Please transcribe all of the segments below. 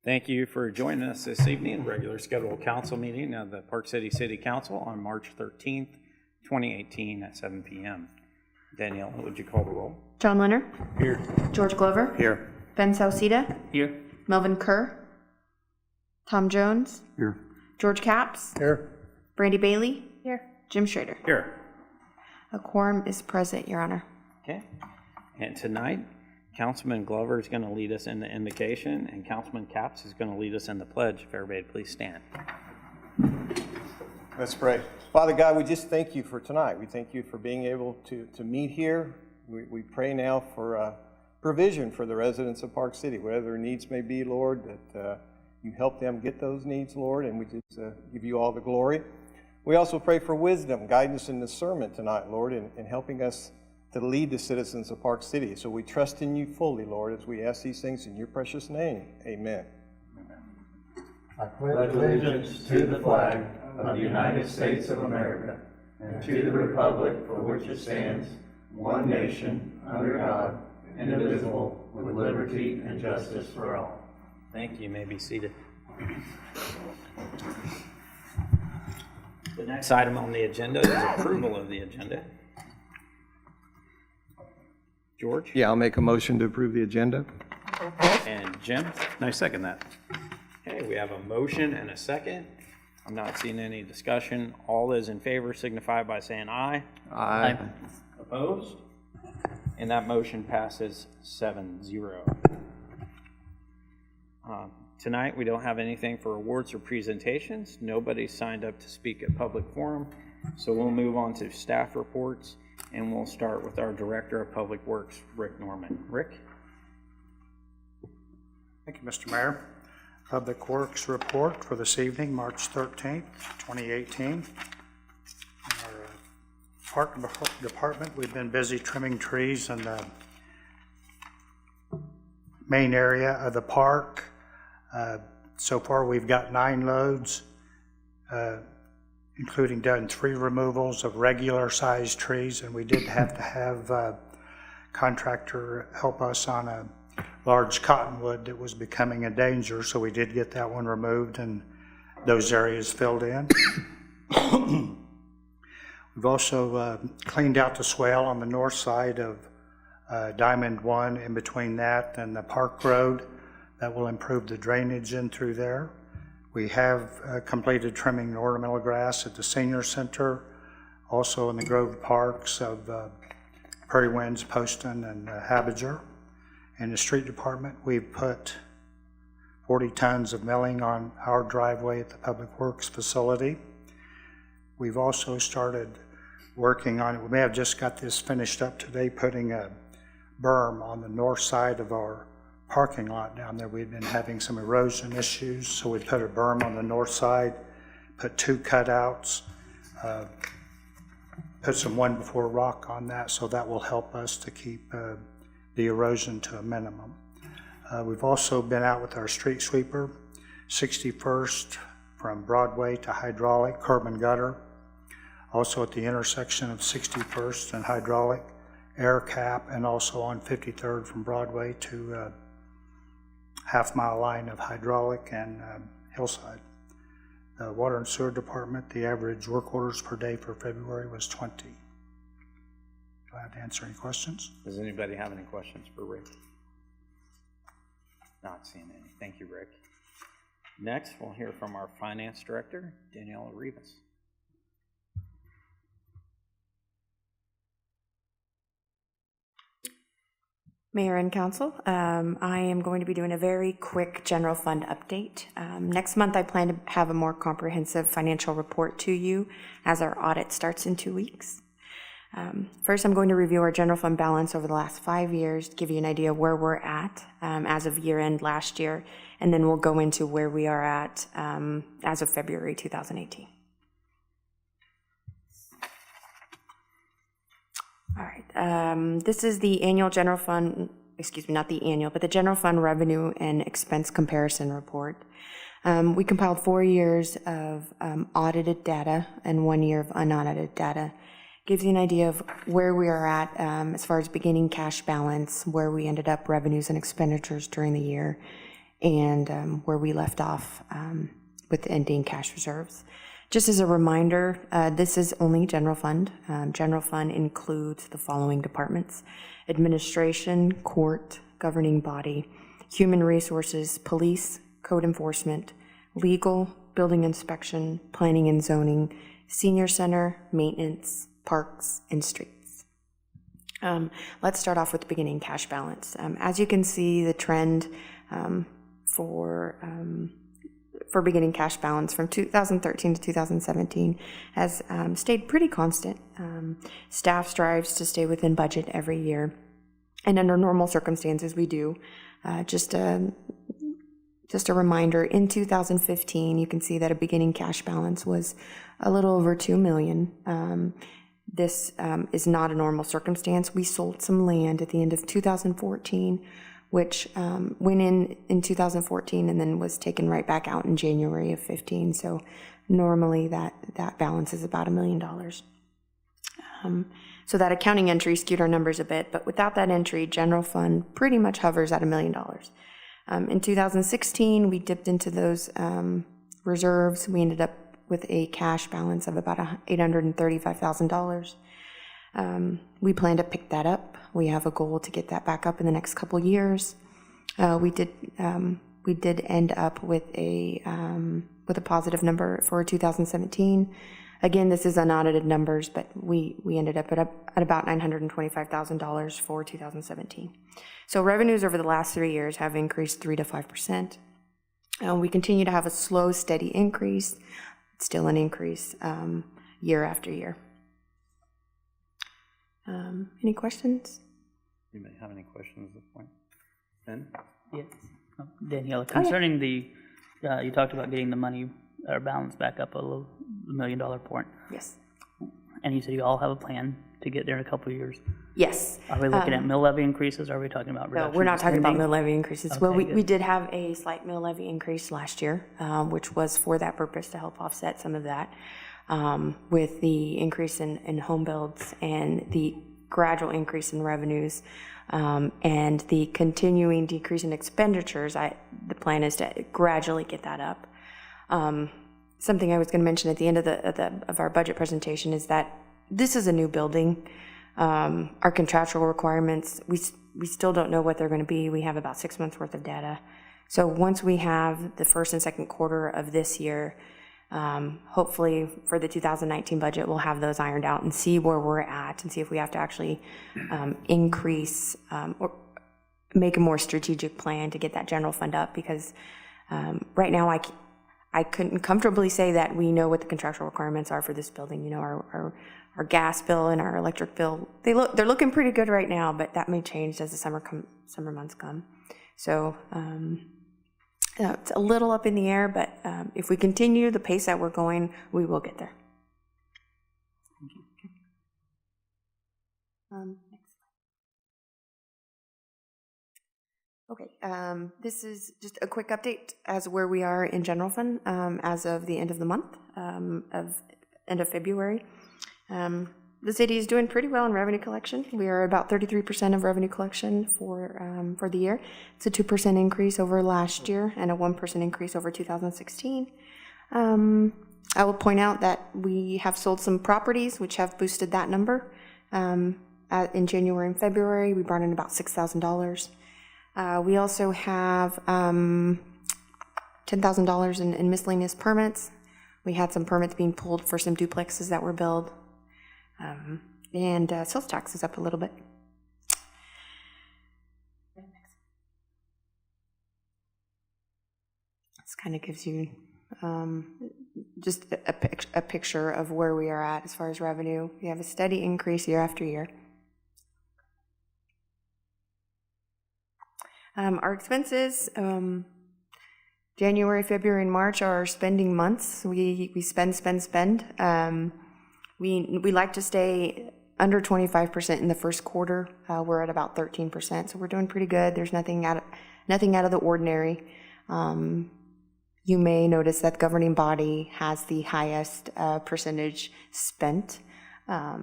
Thank you for joining us this evening, regular scheduled council meeting of the Park City City Council on March 13th, 2018 at 7 p.m. Danielle, would you call the roll? John Leonard. Here. George Glover. Here. Ben Sauceda. Here. Melvin Kerr. Tom Jones. Here. George Capps. Here. Brandy Bailey. Here. Jim Schrader. Here. A quorum is present, Your Honor. Okay. And tonight, Councilman Glover is going to lead us in the invocation, and Councilman Capps is going to lead us in the pledge. If everybody please stand. Let's pray. Father God, we just thank you for tonight. We thank you for being able to meet here. We pray now for provision for the residents of Park City, whatever their needs may be, Lord, that you help them get those needs, Lord, and we just give you all the glory. We also pray for wisdom, guidance in the sermon tonight, Lord, and helping us to lead the citizens of Park City. So we trust in you fully, Lord, as we ask these things in your precious name. Amen. I pledge allegiance to the flag of the United States of America and to the republic for which it stands, one nation, under God, indivisible, with liberty and justice for all. Thank you. You may be seated. The next item on the agenda is approval of the agenda. George? Yeah, I'll make a motion to approve the agenda. And Jim? I second that. Okay, we have a motion and a second. I'm not seeing any discussion. All those in favor signify by saying aye. Aye. Opposed? And that motion passes 7-0. Tonight, we don't have anything for awards or presentations. Nobody signed up to speak at public forum. So we'll move on to staff reports, and we'll start with our Director of Public Works, Rick Norman. Rick? Thank you, Mr. Mayor. Public Works report for this evening, March 13th, 2018. Our Park Department, we've been busy trimming trees in the main area of the park. So far, we've got 9 loads, including done 3 removals of regular sized trees, and we did have to have a contractor help us on a large cottonwood that was becoming a danger, so we did get that one removed and those areas filled in. We've also cleaned out the swale on the north side of Diamond 1 in between that and the Park Road. That will improve the drainage in through there. We have completed trimming ornamental grass at the Senior Center, also in the Grove Parks of Prairie Winds, Poston, and Habiger. In the street department, we've put 40 tons of milling on our driveway at the Public Works facility. We've also started working on it. We may have just got this finished up today, putting a berm on the north side of our parking lot down there. We've been having some erosion issues, so we put a berm on the north side, put 2 cutouts, put some 1 before rock on that, so that will help us to keep the erosion to a minimum. We've also been out with our street sweeper, 61st from Broadway to Hydraulic, curb and gutter. Also at the intersection of 61st and Hydraulic, air cap, and also on 53rd from Broadway to half-mile line of Hydraulic and Hillside. The Water and Sewer Department, the average work orders per day for February was 20. Glad to answer any questions. Does anybody have any questions for Rick? Not seeing any. Thank you, Rick. Next, we'll hear from our Finance Director, Daniela Rivas. Mayor and Council, I am going to be doing a very quick general fund update. Next month, I plan to have a more comprehensive financial report to you as our audit starts in 2 weeks. First, I'm going to review our general fund balance over the last 5 years, to give you an idea of where we're at as of year end last year, and then we'll go into where we are at as of February 2018. All right, this is the annual general fund, excuse me, not the annual, but the general fund revenue and expense comparison report. We compiled 4 years of audited data and 1 year of unaudited data. Gives you an idea of where we are at as far as beginning cash balance, where we ended up revenues and expenditures during the year, and where we left off with the ending cash reserves. Just as a reminder, this is only general fund. General fund includes the following departments: administration, court, governing body, human resources, police, code enforcement, legal, building inspection, planning and zoning, senior center, maintenance, parks, and streets. Let's start off with the beginning cash balance. As you can see, the trend for beginning cash balance from 2013 to 2017 has stayed pretty constant. Staff strives to stay within budget every year, and under normal circumstances we do. Just a reminder, in 2015 you can see that a beginning cash balance was a little over $2 million. This is not a normal circumstance. We sold some land at the end of 2014, which went in 2014 and then was taken right back out in January of 15. So normally that balance is about $1 million. So that accounting entry skewed our numbers a bit, but without that entry, general fund pretty much hovers at $1 million. In 2016, we dipped into those reserves. We ended up with a cash balance of about $835,000. We plan to pick that up. We have a goal to get that back up in the next couple years. We did end up with a positive number for 2017. Again, this is unaudited numbers, but we ended up at about $925,000 for 2017. So revenues over the last 3 years have increased 3 to 5%. We continue to have a slow, steady increase. It's still an increase year after year. Any questions? Anybody have any questions at this point? Ben? Yes. Daniela, concerning you talked about getting the money or balance back up $1 million point. Yes. And you said you all have a plan to get there in a couple of years. Yes. Are we looking at mill levy increases, or are we talking about No, reduction? we're not talking about mill levy increases. Well, Okay, we did have a slight mill levy increase last year, which was for that purpose, to help offset some of that. With the increase in home builds and the gradual increase in revenues, and the continuing decrease in expenditures, the plan is to gradually get that up. Something I was going to mention at the end of our budget presentation is that this is a new building. Our contractual requirements, we still don't know what they're going to be. We have about 6 months worth of data. So once we have the first and second quarter of this year, hopefully for the 2019 budget, we'll have those ironed out and see where we're at and see if we have to actually increase or make a more strategic plan to get that general fund up, because right now I couldn't comfortably say that we know what the contractual requirements are for this building. You know, our gas bill and our electric bill, they're looking pretty good right now, but that may change as the summer months come. So it's a little up in the air, but if we continue the pace that we're going, we will get there. Thank you. Next slide. Okay, this is just a quick update as where we are in general fund as of the end of the month, end of February. The city is doing pretty well in revenue collection. We are about 33% of revenue collection for the year. It's a 2% increase over last year and a 1% increase over 2016. I will point out that we have sold some properties which have boosted that number. In January and February, we brought in about $6,000. We also have $10,000 in miscellaneous permits. We had some permits being pulled for some duplexes that were built. And sales tax is up a little bit. This kind of gives you just a picture of where we are at as far as revenue. We have a steady increase year after year. Our expenses, January, February, and March are our spending months. We spend. We like to stay under 25% in the first quarter. We're at about 13%, so we're doing pretty good. There's nothing out of the ordinary. You may notice that the governing body has the highest percentage spent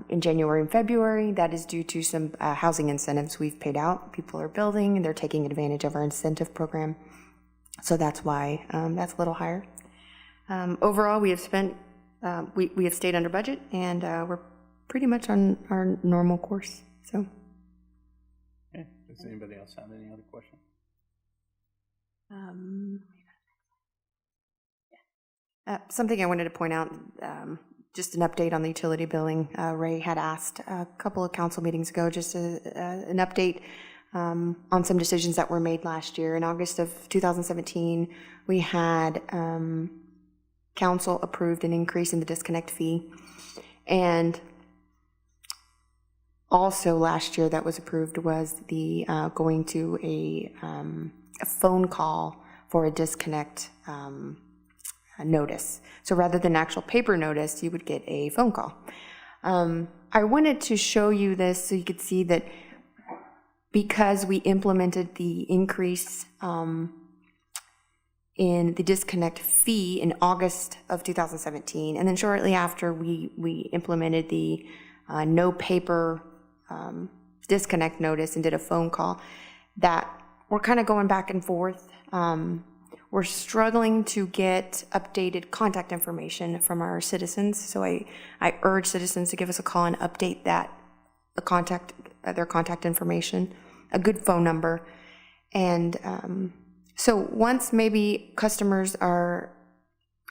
in January and February. That is due to some housing incentives we've paid out. People are building and they're taking advantage of our incentive program. So that's why that's a little higher. Overall, we have spent, we have stayed under budget, and we're pretty much on our normal course, so. Okay, does anybody else have any other questions? Something I wanted to point out, just an update on the utility billing. Ray had asked a couple of council meetings ago, just an update on some decisions that were made last year. In August of 2017, we had council approved an increase in the disconnect fee. And also last year that was approved was the going to a phone call for a disconnect notice. So rather than actual paper notice, you would get a phone call. I wanted to show you this so you could see that because we implemented the increase in the disconnect fee in August of 2017, and then shortly after we implemented the no paper disconnect notice and did a phone call, that we're kind of going back and forth. We're struggling to get updated contact information from our citizens, so I urge citizens to give us a call and update that, their contact information, a good phone number. And so once maybe customers are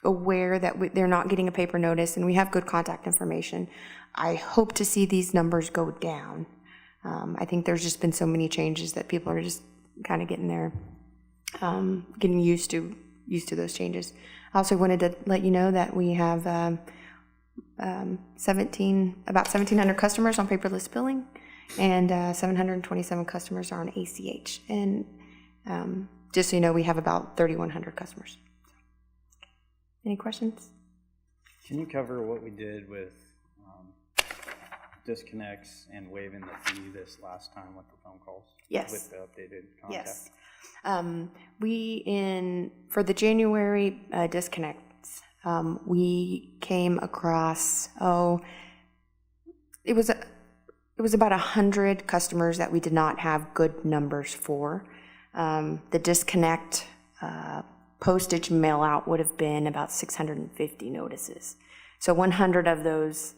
aware that they're not getting a paper notice and we have good contact information, I hope to see these numbers go down. I think there's just been so many changes that people are just kind of getting there. Getting used to those changes. I also wanted to let you know that we have about 1,700 customers on paperless billing, and 727 customers are on ACH. And just so you know, we have about 3,100 customers. Any questions? Can you cover what we did with disconnects and waiving the fee this last time with the phone calls? Yes. With the updated contact? Yes. For the January disconnects, we came across, it was about 100 customers that we did not have good numbers for. The disconnect postage mail out would have been about 650 notices. So 100 of those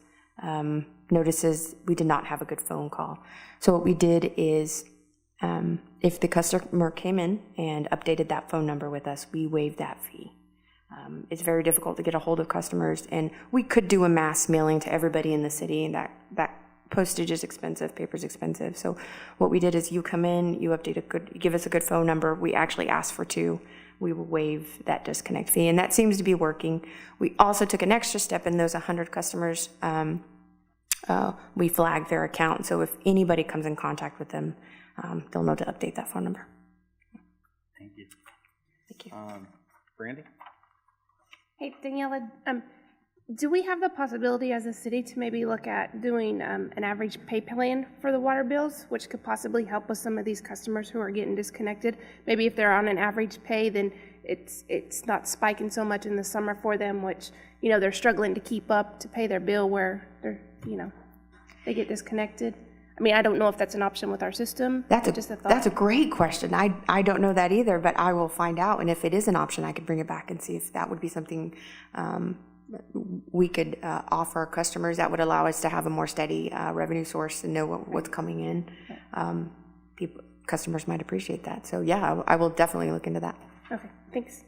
notices, we did not have a good phone call. So what we did is, if the customer came in and updated that phone number with us, we waived that fee. It's very difficult to get a hold of customers, and we could do a mass mailing to everybody in the city, and that postage is expensive, paper's expensive. So what we did is you come in, you give us a good phone number. We actually asked for 2. We will waive that disconnect fee, and that seems to be working. We also took an extra step in those 100 customers. We flagged their account, so if anybody comes in contact with them, they'll know to update that phone number. Thank you. Thank you. Brandy? Hey, Daniela, do we have the possibility as a city to maybe look at doing an average pay plan for the water bills, which could possibly help with some of these customers who are getting disconnected? Maybe if they're on an average pay, then it's not spiking so much in the summer for them, which, they're struggling to keep up to pay their bill where they're, they get disconnected. I mean, I don't know if that's an option with our system. Just a thought. That's a great question. I don't know that either, but I will find out. And if it is an option, I could bring it back and see if that would be something we could offer our customers that would allow us to have a more steady revenue source and know what's coming in. Customers might appreciate that. So yeah, I will definitely look into that. Okay, thanks.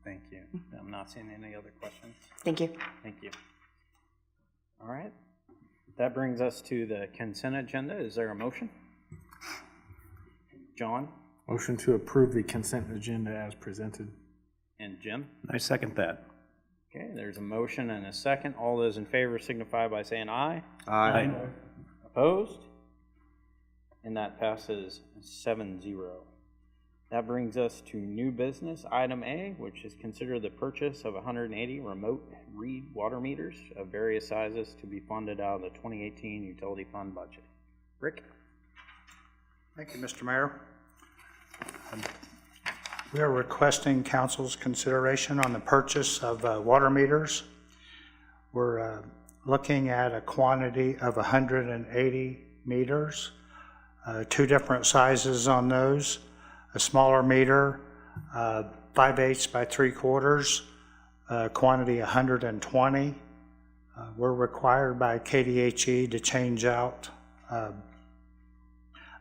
Thank you. I'm not seeing any other questions. Thank you. Thank you. All right. That brings us to the consent agenda. Is there a motion? John? Motion to approve the consent agenda as presented. And Jim? I second that. Okay, there's a motion and a second. All those in favor signify by saying aye. Aye. Opposed? And that passes 7-0. That brings us to new business, item A, which is consider the purchase of 180 remote read water meters of various sizes to be funded out of the 2018 utility fund budget. Rick? Thank you, Mr. Mayor. We are requesting council's consideration on the purchase of water meters. We're looking at a quantity of 180 meters, 2 different sizes on those. A smaller meter 5/8 by 3/4, quantity 120. We're required by KDHE to change out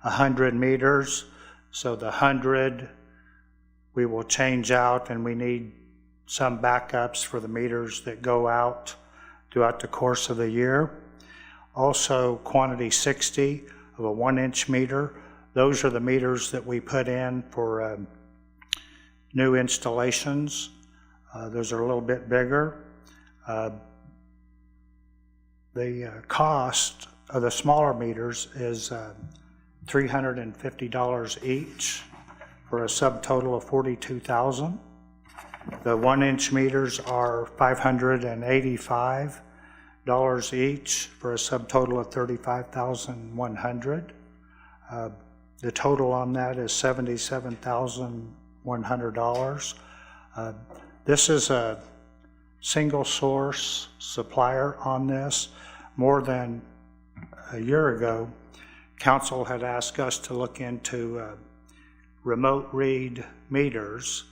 100 meters. So the 100 we will change out, and we need some backups for the meters that go out throughout the course of the year. Also, quantity 60 of a 1-inch meter. Those are the meters that we put in for new installations. Those are a little bit bigger. The cost of the smaller meters is $350 each for a subtotal of $42,000. The 1-inch meters are $585 each for a subtotal of $35,100. The total on that is $77,100. This is a single source supplier on this. More than a year ago, Council had asked us to look into remote read meters.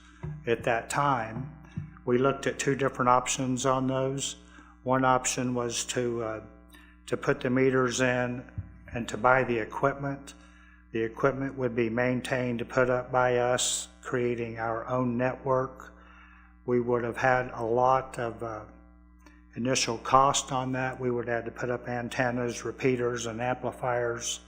At that time, we looked at 2 different options on those. One option was to put the meters in and to buy the equipment. The equipment would be maintained, put up by us, creating our own network. We would have had a lot of initial cost on that. We would have had to put up antennas, repeaters, and amplifiers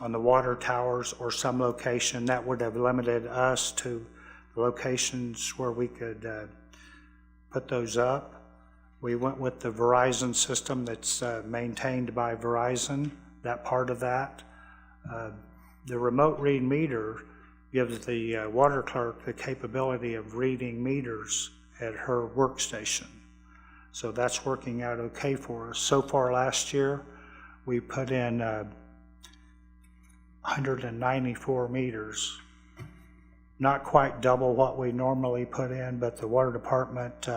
on the water towers or some location. That would have limited us to the locations where we could put those up. We went with the Verizon system that's maintained by Verizon, that part of that. The remote read meter gives the water clerk the capability of reading meters at her workstation. So that's working out okay for us. So far last year, we put in 194 meters. Not quite double what we normally put in, but the water department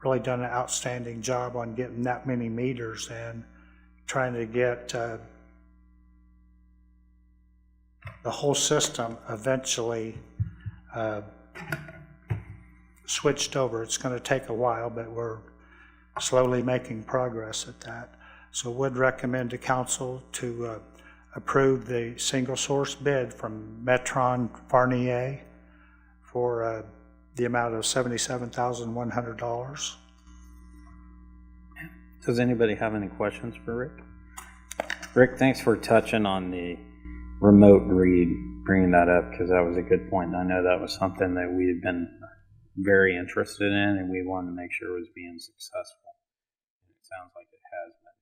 really done an outstanding job on getting that many meters in, trying to get the whole system eventually switched over. It's going to take a while, but we're slowly making progress at that. So would recommend to council to approve the single source bid from Metron Farnier for the amount of $77,100. Does anybody have any questions for Rick? Rick, thanks for touching on the remote read, bringing that up, because that was a good point. I know that was something that we had been very interested in, and we wanted to make sure it was being successful. It sounds like it has been.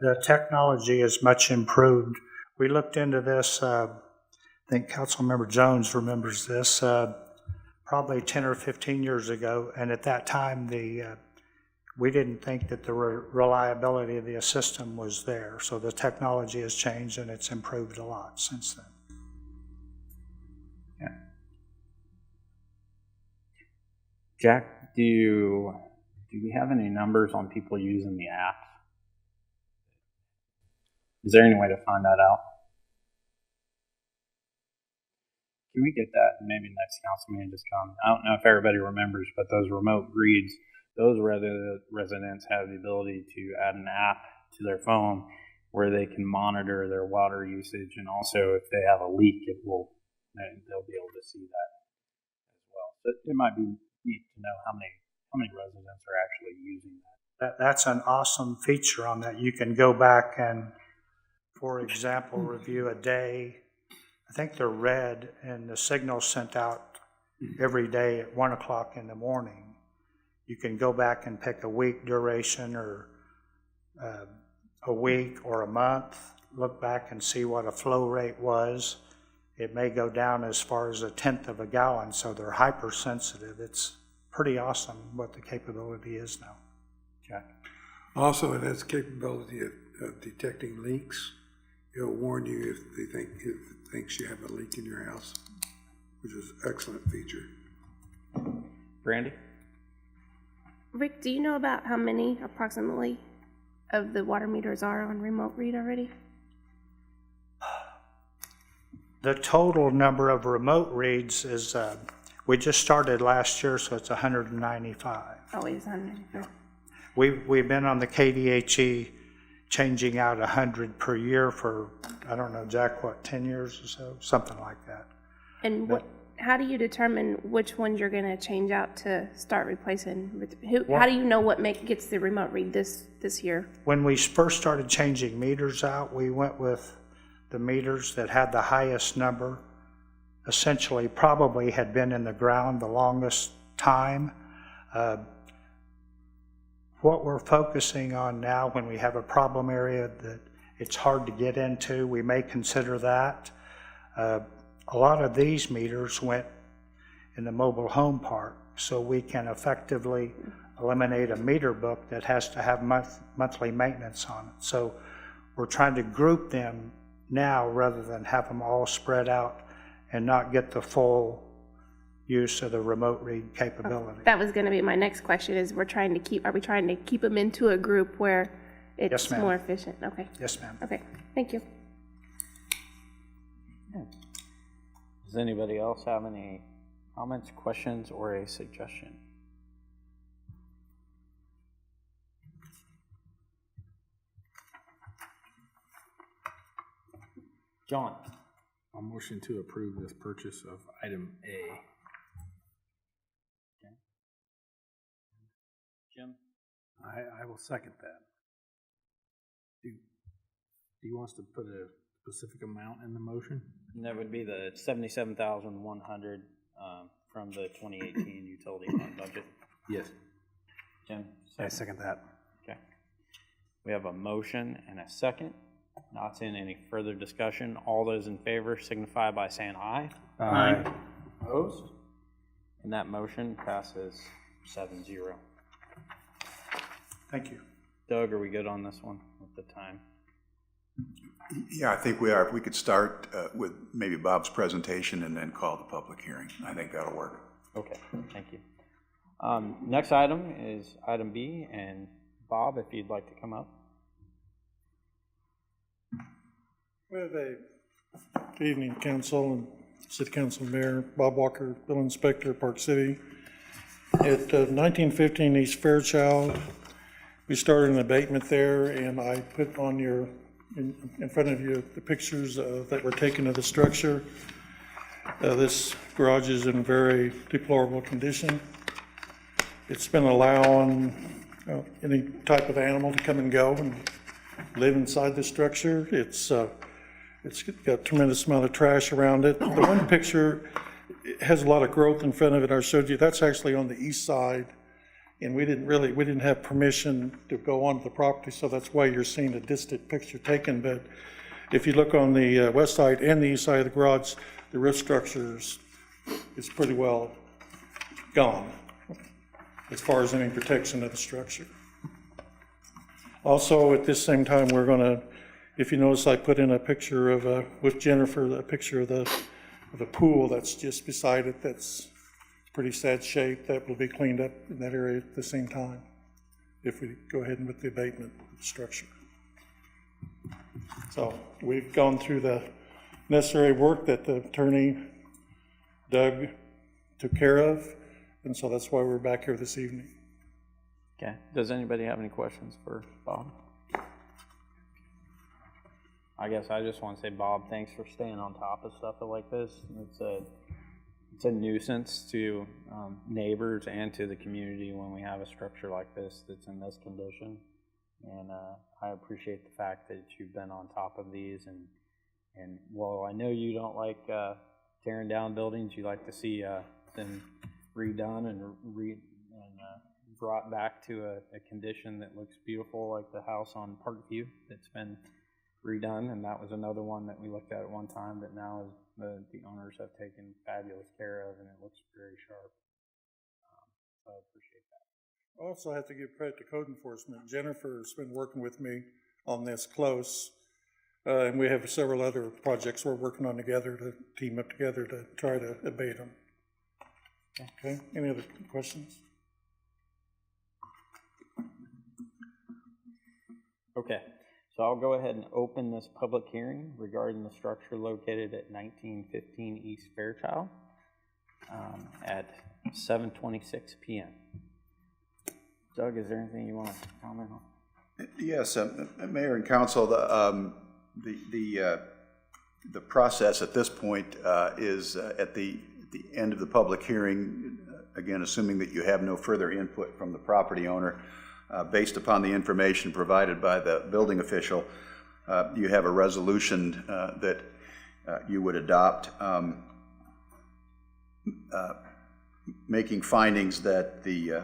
The technology is much improved. We looked into this, I think Councilmember Jones remembers this, probably 10 or 15 years ago, and at that time we didn't think that the reliability of the system was there. So the technology has changed and it's improved a lot since then. Yeah. Jack, do we have any numbers on people using the app? Is there any way to find that out? Can we get that? Maybe next council meeting just come. I don't know if everybody remembers, but those remote reads, those residents have the ability to add an app to their phone where they can monitor their water usage, and also if they have a leak, they'll be able to see that as well. So it might be neat to know how many residents are actually using that. That's an awesome feature on that. You can go back and, for example, review a day. I think they're red, and the signal sent out every day at 1 o'clock in the morning. You can go back and pick a week duration or a week or a month, look back and see what a flow rate was. It may go down as far as 1/10 of a gallon, so they're hypersensitive. It's pretty awesome what the capability is now. Jack? Also, it has capability of detecting leaks. It'll warn you if it thinks you have a leak in your house, which is an excellent feature. Brandy? Rick, do you know about how many approximately of the water meters are on remote read already? The total number of remote reads is, we just started last year, so it's 195. Always on. We've been on the KDHE changing out 100 per year for, I don't know, Jack, what, 10 years or so? Something like that. And how do you determine which ones you're going to change out to start replacing? How do you know what gets the remote read this year? When we first started changing meters out, we went with the meters that had the highest number, essentially probably had been in the ground the longest time. What we're focusing on now, when we have a problem area that it's hard to get into, we may consider that. A lot of these meters went in the mobile home park, so we can effectively eliminate a meter book that has to have monthly maintenance on it. So we're trying to group them now rather than have them all spread out and not get the full use of the remote read capability. That was going to be my next question, is are we trying to keep them into a group where it's Yes, ma'am. more efficient? Okay. Yes, ma'am. Okay, thank you. Does anybody else have any comments, questions, or a suggestion? John? I'll motion to approve this purchase of item A. Okay. Jim? I will second that. Do you want us to put a specific amount in the motion? And that would be the $77,100 from the 2018 utility fund budget. Yes. Jim? I second that. Okay. We have a motion and a second. Not seeing any further discussion. All those in favor signify by saying aye. Aye. Opposed? And that motion passes 7-0. Thank you. Doug, are we good on this one with the time? Yeah, I think we are. If we could start with maybe Bob's presentation and then call the public hearing, I think that'll work. Okay, thank you. Next item is item B, and Bob, if you'd like to come up. We have a good evening, council and city council mayor, Bob Walker, bill inspector, Park City. At 1915 East Fairchild, we started an abatement there, and I put on in front of you the pictures that were taken of the structure. This garage is in very deplorable condition. It's been allowing any type of animal to come and go and live inside the structure. It's got a tremendous amount of trash around it. The one picture has a lot of growth in front of it. I showed you, that's actually on the east side, and we didn't have permission to go onto the property, so that's why you're seeing a distant picture taken. But if you look on the west side and the east side of the garage, the roof structure is pretty well gone as far as any protection of the structure. Also, at this same time, we're gonna, if you notice, I put in a picture of, with Jennifer, a picture of the pool that's just beside it. That's pretty sad shape. That will be cleaned up in that area at the same time if we go ahead and with the abatement of the structure. So we've gone through the necessary work that the attorney, Doug, took care of, and so that's why we're back here this evening. Okay. Does anybody have any questions for Bob? I guess I just want to say, Bob, thanks for staying on top of stuff like this. It's a nuisance to neighbors and to the community when we have a structure like this that's in this condition. And I appreciate the fact that you've been on top of these. And while I know you don't like tearing down buildings, you like to see them redone and brought back to a condition that looks beautiful, like the house on Parkview that's been redone. And that was another one that we looked at one time that now is the owners have taken fabulous care of, and it looks very sharp. So I appreciate that. I also have to give credit to code enforcement. Jennifer's been working with me on this close, and we have several other projects we're working on together to team up together to try to abate them. Okay, any other questions? Okay, So I'll go ahead and open this public hearing regarding the structure located at 1915 East Fairchild at 7:26 p.m. Doug, is there anything you want to comment on? Yes, Mayor and Council, the process at this point is at the end of the public hearing, again, assuming that you have no further input from the property owner, based upon the information provided by the building official, you have a resolution that you would adopt, making findings that the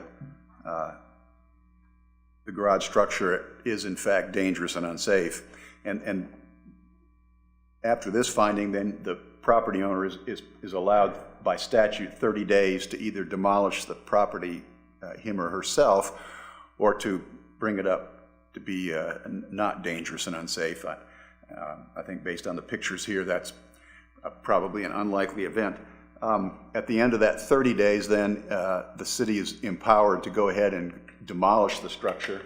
garage structure is in fact dangerous and unsafe. And after this finding, then the property owner is allowed by statute 30 days to either demolish the property, him or herself, or to bring it up to be not dangerous and unsafe. I think based on the pictures here, that's probably an unlikely event. At the end of that 30 days, then the city is empowered to go ahead and demolish the structure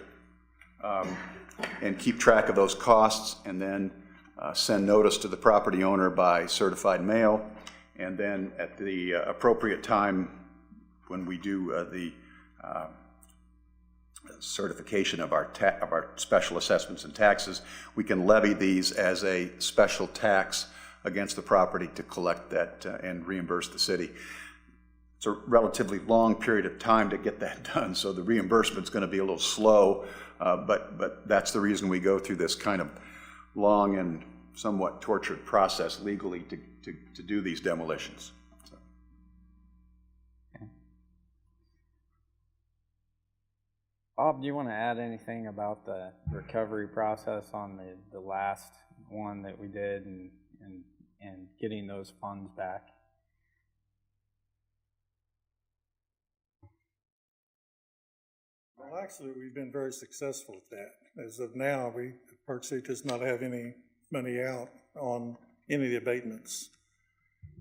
and keep track of those costs, and then send notice to the property owner by certified mail. And then at the appropriate time, when we do the certification of our special assessments and taxes, we can levy these as a special tax against the property to collect that and reimburse the city. It's a relatively long period of time to get that done, so the reimbursement's going to be a little slow, but that's the reason we go through this kind of long and somewhat tortured process legally to do these demolitions. So. Okay. Bob, do you want to add anything about the recovery process on the last one that we did and getting those funds back? Well, actually, we've been very successful at that. As of now, Park City does not have any money out on any of the abatements.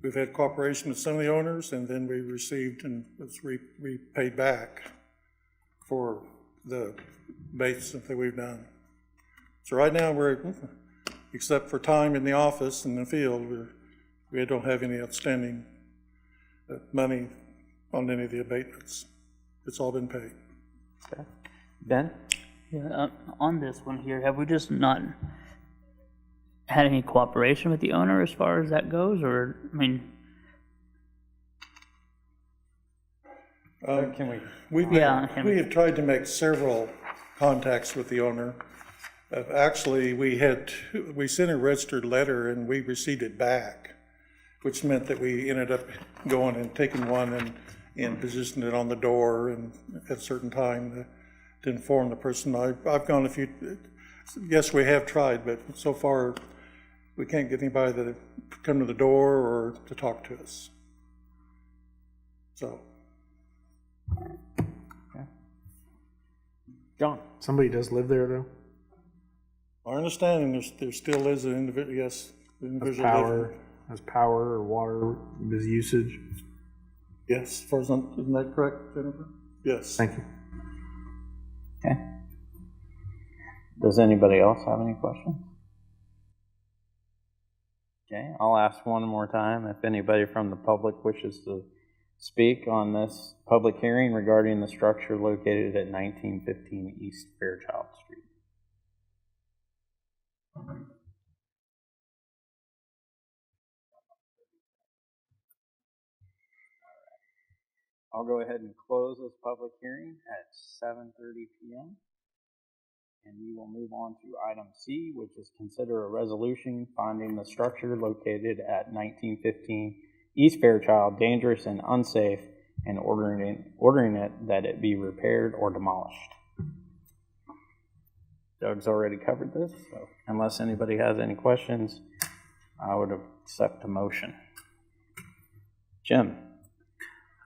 We've had cooperation with some of the owners, and then we received and was repaid back for the abatements that we've done. So right now, except for time in the office and the field, we don't have any outstanding money on any of the abatements. It's all been paid. Okay. Ben? Yeah, on this one here, have we just not had any cooperation with the owner as far as that goes, or, I mean? We have tried to make several contacts with the owner. Actually, we sent a registered letter and we received it back, which meant that we ended up going and taking one and positioning it on the door and at a certain time to inform the person. I've gone a few, yes, we have tried, but so far we can't get anybody to come to the door or to talk to us. So. Okay. John? Somebody does live there, though? Our understanding, there still is an individual, yes. Individual has power or water usage? Yes, as far as isn't that correct, Jennifer? Yes. Thank you. Okay. Does anybody else have any questions? Okay, I'll ask one more time if anybody from the public wishes to speak on this public hearing regarding the structure located at 1915 East Fairchild Street. I'll go ahead and close this public hearing at 7:30 p.m. And we will move on to item C, which is consider a resolution finding the structure located at 1915 East Fairchild dangerous and unsafe and ordering it that it be repaired or demolished. Doug's already covered this, so unless anybody has any questions, I would accept the motion. Jim?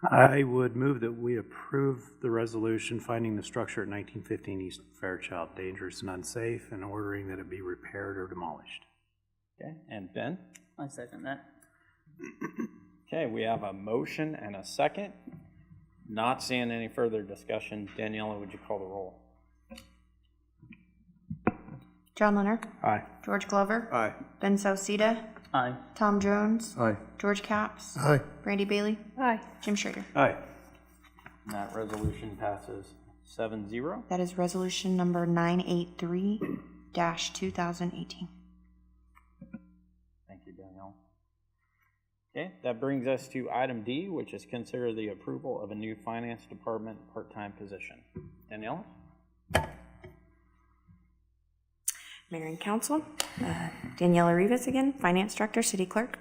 I would move that we approve the resolution finding the structure at 1915 East Fairchild dangerous and unsafe and ordering that it be repaired or demolished. Okay, and Ben? I second that. Okay, we have a motion and a second. Not seeing any further discussion. Daniela, would you call the roll? John Leonard, Aye. George Glover, Aye. Ben Sauceda, Aye. Tom Jones, Aye. George Capps, Aye. Randy Bailey, Aye. Jim Schrader. Aye. And that resolution passes 7-0. That is resolution number 983-2018. Thank you, Danielle. Okay, that brings us to item D, which is consider the approval of a new finance department part-time position. Danielle? Mayor and Council, Daniela Rivas again, Finance Director, City Clerk.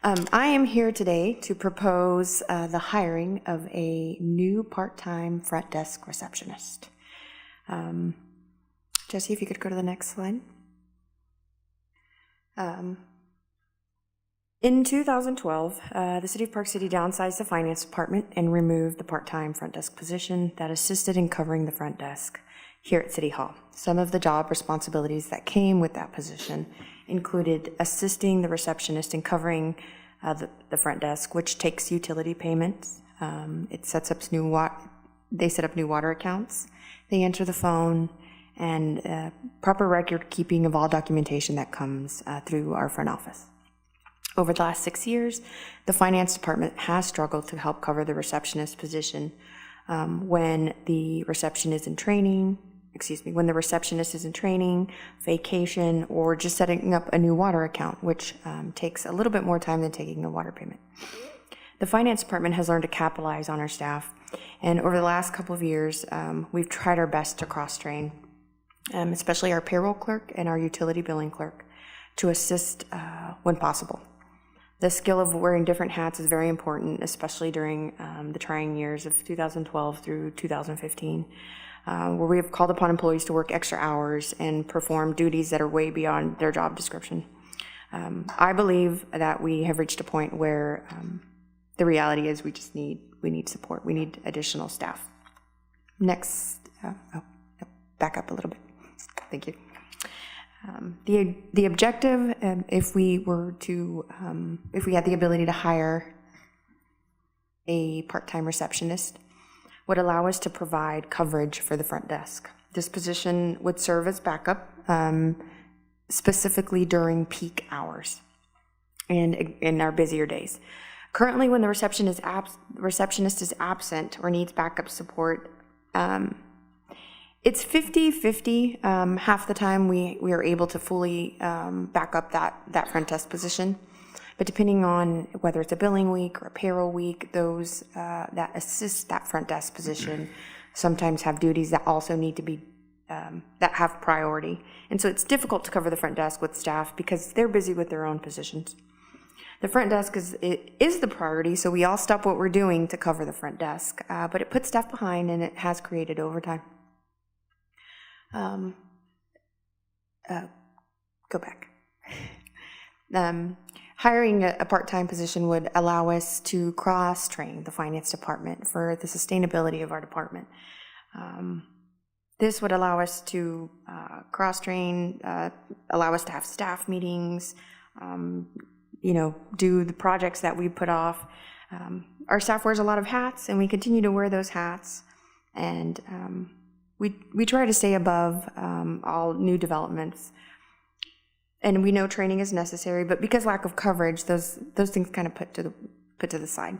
I am here today to propose the hiring of a new part-time front desk receptionist. Jesse, if you could go to the next slide. In 2012, the City of Park City downsized the Finance Department and removed the part-time front desk position that assisted in covering the front desk here at City Hall. Some of the job responsibilities that came with that position included assisting the receptionist in covering the front desk, which takes utility payments. It sets up they set up new water accounts. They answer the phone, and proper record keeping of all documentation that comes through our front office. Over the last 6 years, the Finance Department has struggled to help cover the receptionist position when the receptionist is in training, vacation, or just setting up a new water account, which takes a little bit more time than taking a water payment. The Finance Department has learned to capitalize on our staff, and over the last couple of years, we've tried our best to cross-train, especially our payroll clerk and our utility billing clerk, to assist when possible. The skill of wearing different hats is very important, especially during the trying years of 2012 through 2015. Where we have called upon employees to work extra hours and perform duties that are way beyond their job description. I believe that we have reached a point where the reality is we need support. We need additional staff. Next, back up a little bit. Thank you. The objective, if we had the ability to hire a part-time receptionist, would allow us to provide coverage for the front desk. This position would serve as backup, specifically during peak hours and in our busier days. Currently, when the receptionist is absent or needs backup support, it's 50-50. Half the time we are able to fully back up that front desk position. But depending on whether it's a billing week or a payroll week, those that assist that front desk position sometimes have duties that also need to be, that have priority. And so it's difficult to cover the front desk with staff because they're busy with their own positions. The front desk is the priority, so we all stop what we're doing to cover the front desk, but it puts staff behind and it has created overtime. Go back. Hiring a part-time position would allow us to cross-train the Finance Department for the sustainability of our department. This would allow us to cross-train, allow us to have staff meetings, do the projects that we put off. Our staff wears a lot of hats, and we continue to wear those hats. And we try to stay above all new developments. And we know training is necessary, but because lack of coverage, those things kind of put to the side.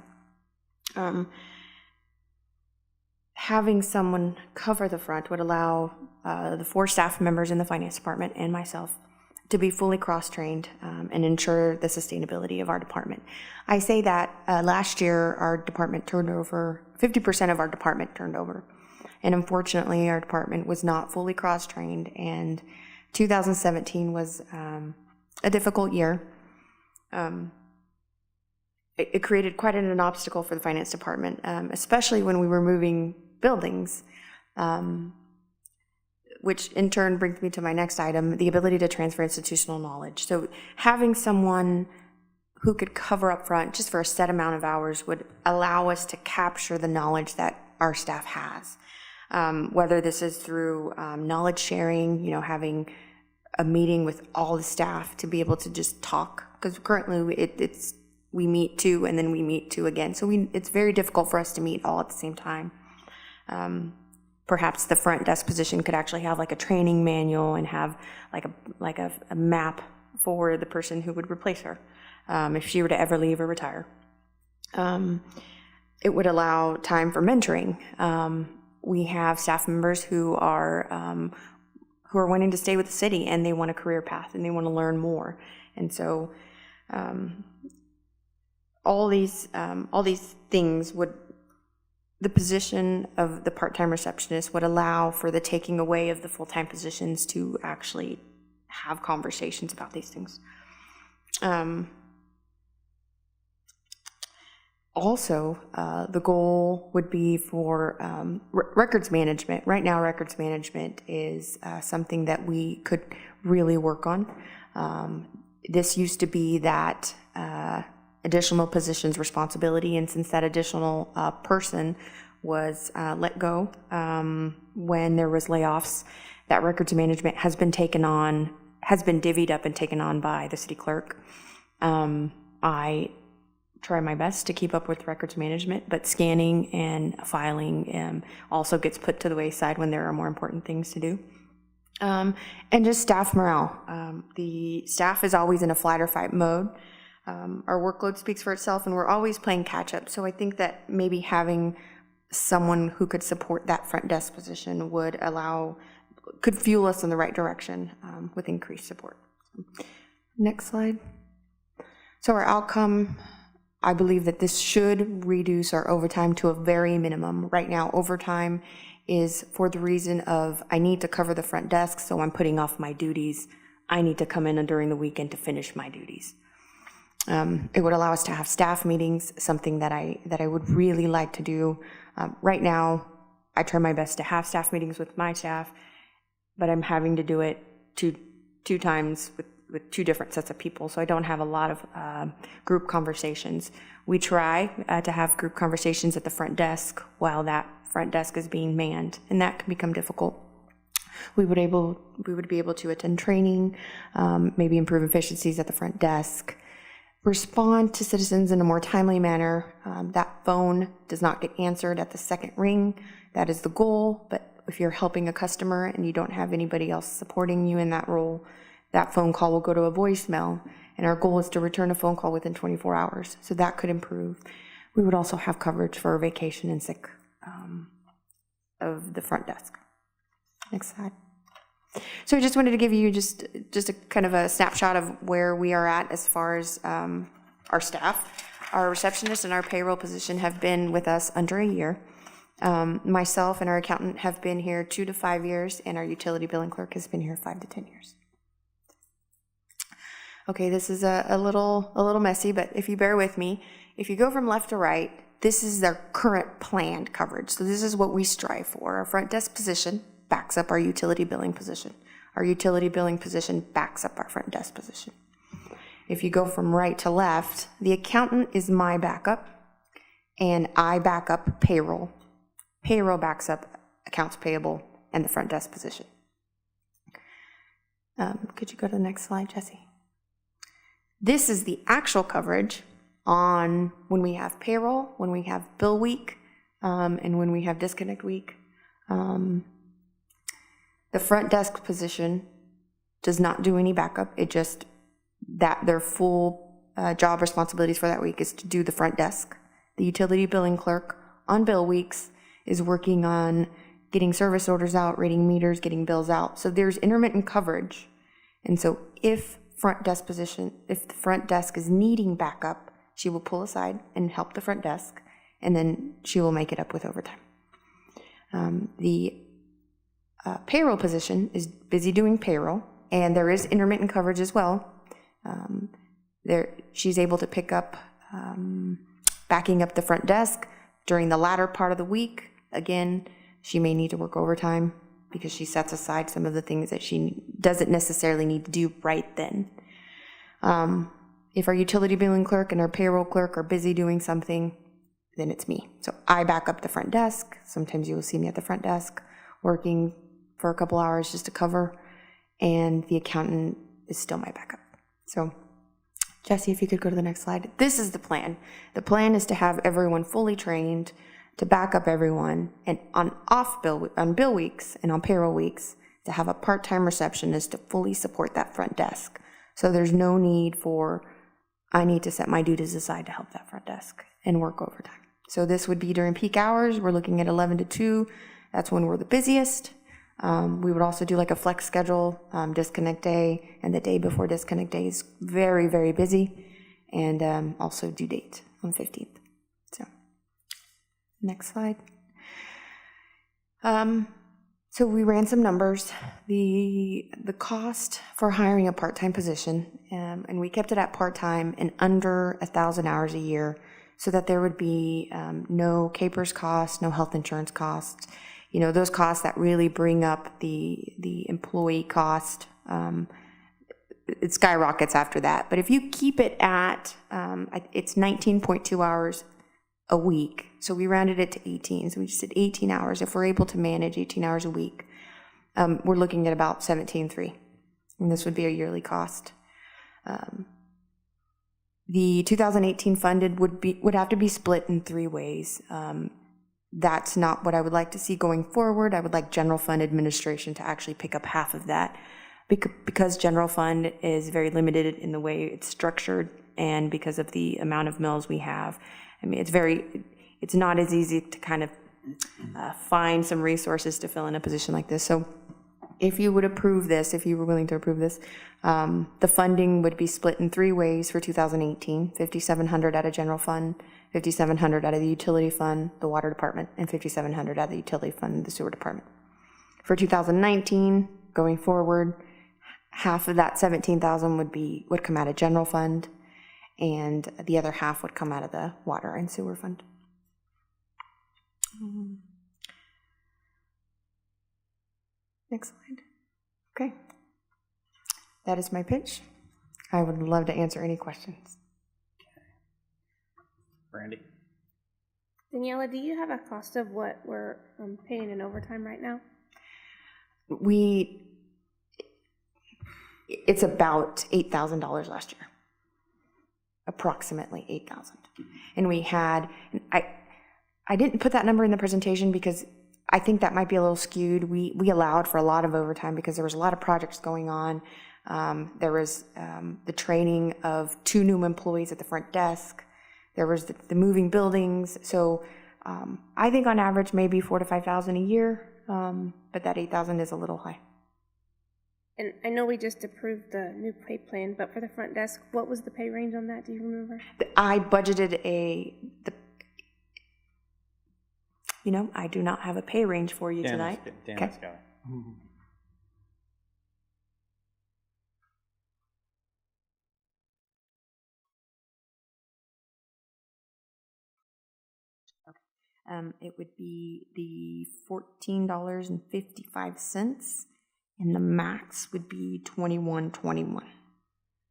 Having someone cover the front would allow the 4 staff members in the Finance Department and myself to be fully cross-trained and ensure the sustainability of our department. I say that last year our department turned over, 50% of our department turned over. And unfortunately, our department was not fully cross-trained, and 2017 was a difficult year. It created quite an obstacle for the Finance Department, especially when we were moving buildings, which in turn brings me to my next item, the ability to transfer institutional knowledge. So having someone who could cover up front just for a set amount of hours would allow us to capture the knowledge that our staff has. Whether this is through knowledge sharing, having a meeting with all the staff to be able to just talk, because currently we meet 2 and then we meet 2 again. So it's very difficult for us to meet all at the same time. perhaps the front desk position could actually have like a training manual and have like a map for the person who would replace her if she were to ever leave or retire. It would allow time for mentoring. We have staff members who are wanting to stay with the city, and they want a career path and they want to learn more. And so all these things would, the position of the part-time receptionist would allow for the taking away of the full-time positions to actually have conversations about these things. Also, the goal would be for records management. Right now, records management is something that we could really work on. This used to be that additional position's responsibility, and since that additional person was let go when there was layoffs, that records management has been divvied up and taken on by the city clerk. I try my best to keep up with records management, but scanning and filing also gets put to the wayside when there are more important things to do. And just staff morale. The staff is always in a flight or fight mode. Our workload speaks for itself, and we're always playing catch up. So I think that maybe having someone who could support that front desk position could fuel us in the right direction with increased support. Next slide. So our outcome, I believe that this should reduce our overtime to a very minimum. Right now, overtime is for the reason of I need to cover the front desk, so I'm putting off my duties. I need to come in during the weekend to finish my duties. It would allow us to have staff meetings, something that I would really like to do. Right now, I try my best to have staff meetings with my staff, but I'm having to do it two times with two different sets of people, so I don't have a lot of group conversations. We try to have group conversations at the front desk while that front desk is being manned, and that can become difficult. We would be able to attend training, maybe improve efficiencies at the front desk, respond to citizens in a more timely manner. That phone does not get answered at the second ring. That is the goal, but if you're helping a customer and you don't have anybody else supporting you in that role, that phone call will go to a voicemail, and our goal is to return a phone call within 24 hours. So that could improve. We would also have coverage for vacation and sick of the front desk. Next slide. So I just wanted to give you just a kind of a snapshot of where we are at as far as our staff. Our receptionist and our payroll position have been with us under a year. Myself and our accountant have been here 2 to 5 years, and our utility billing clerk has been here 5 to 10 years. Okay, this is a little messy, but if you bear with me, if you go from left to right, this is their current planned coverage. So this is what we strive for. Our front desk position backs up our utility billing position. Our utility billing position backs up our front desk position. If you go from right to left, the accountant is my backup, and I back up payroll. Payroll backs up accounts payable and the front desk position. Could you go to the next slide, Jesse? This is the actual coverage on when we have payroll, when we have bill week, and when we have disconnect week. The front desk position does not do any backup. It just, that their full job responsibilities for that week is to do the front desk. The utility billing clerk on bill weeks is working on getting service orders out, reading meters, getting bills out. So there's intermittent coverage. And so if the front desk is needing backup, she will pull aside and help the front desk, and then she will make it up with overtime. The payroll position is busy doing payroll, and there is intermittent coverage as well. She's able to pick up backing up the front desk during the latter part of the week. Again, she may need to work overtime because she sets aside some of the things that she doesn't necessarily need to do right then. If our utility billing clerk and our payroll clerk are busy doing something, then it's me. So I back up the front desk. Sometimes you will see me at the front desk working for a couple hours just to cover, and the accountant is still my backup. So Jesse, if you could go to the next slide. This is the plan. The plan is to have everyone fully trained. to back up everyone, and on bill weeks and on payroll weeks, to have a part-time receptionist to fully support that front desk. So there's no need for, I need to set my duties aside to help that front desk and work overtime. So this would be during peak hours. We're looking at 11 to 2. That's when we're the busiest. We would also do like a flex schedule, disconnect day, and the day before disconnect day is very, very busy, and also due date on the 15th. So, next slide. So we ran some numbers. The cost for hiring a part-time position, and we kept it at part-time and under 1,000 hours a year, so that there would be no capers costs, no health insurance costs. You know, those costs that really bring up the employee cost, it skyrockets after that. But if you keep it at, it's 19.2 hours a week. So we rounded it to 18. So we just did 18 hours. If we're able to manage 18 hours a week, we're looking at about 17.3. And this would be a yearly cost. The 2018 funded would have to be split in 3 ways. That's not what I would like to see going forward. I would like general fund administration to actually pick up half of that, because general fund is very limited in the way it's structured, and because of the amount of mills we have. I mean, it's not as easy to kind of find some resources to fill in a position like this. So if you would approve this, if you were willing to approve this, the funding would be split in 3 ways for 2018, 5,700 out of general fund, 5,700 out of the utility fund, the water department, and 5,700 out of the utility fund, the sewer department. For 2019, going forward, half of that 17,000 would come out of general fund, and the other half would come out of the water and sewer fund. Next slide. Okay. That is my pitch. I would love to answer any questions. Brandy? Daniela, do you have a cost of what we're paying in overtime right now? It's about $8,000 last year. Approximately 8,000. And we had, I didn't put that number in the presentation because I think that might be a little skewed. We allowed for a lot of overtime because there was a lot of projects going on. There was the training of 2 new employees at the front desk. There was the moving buildings. So I think on average maybe 4,000 to 5,000 a year, but that 8,000 is a little high. And I know we just approved the new pay plan, but for the front desk, what was the pay range on that? Do you remember? I budgeted I do not have a pay range for you tonight. Dana's got it. It would be the $14.55, and the max would be $21.21.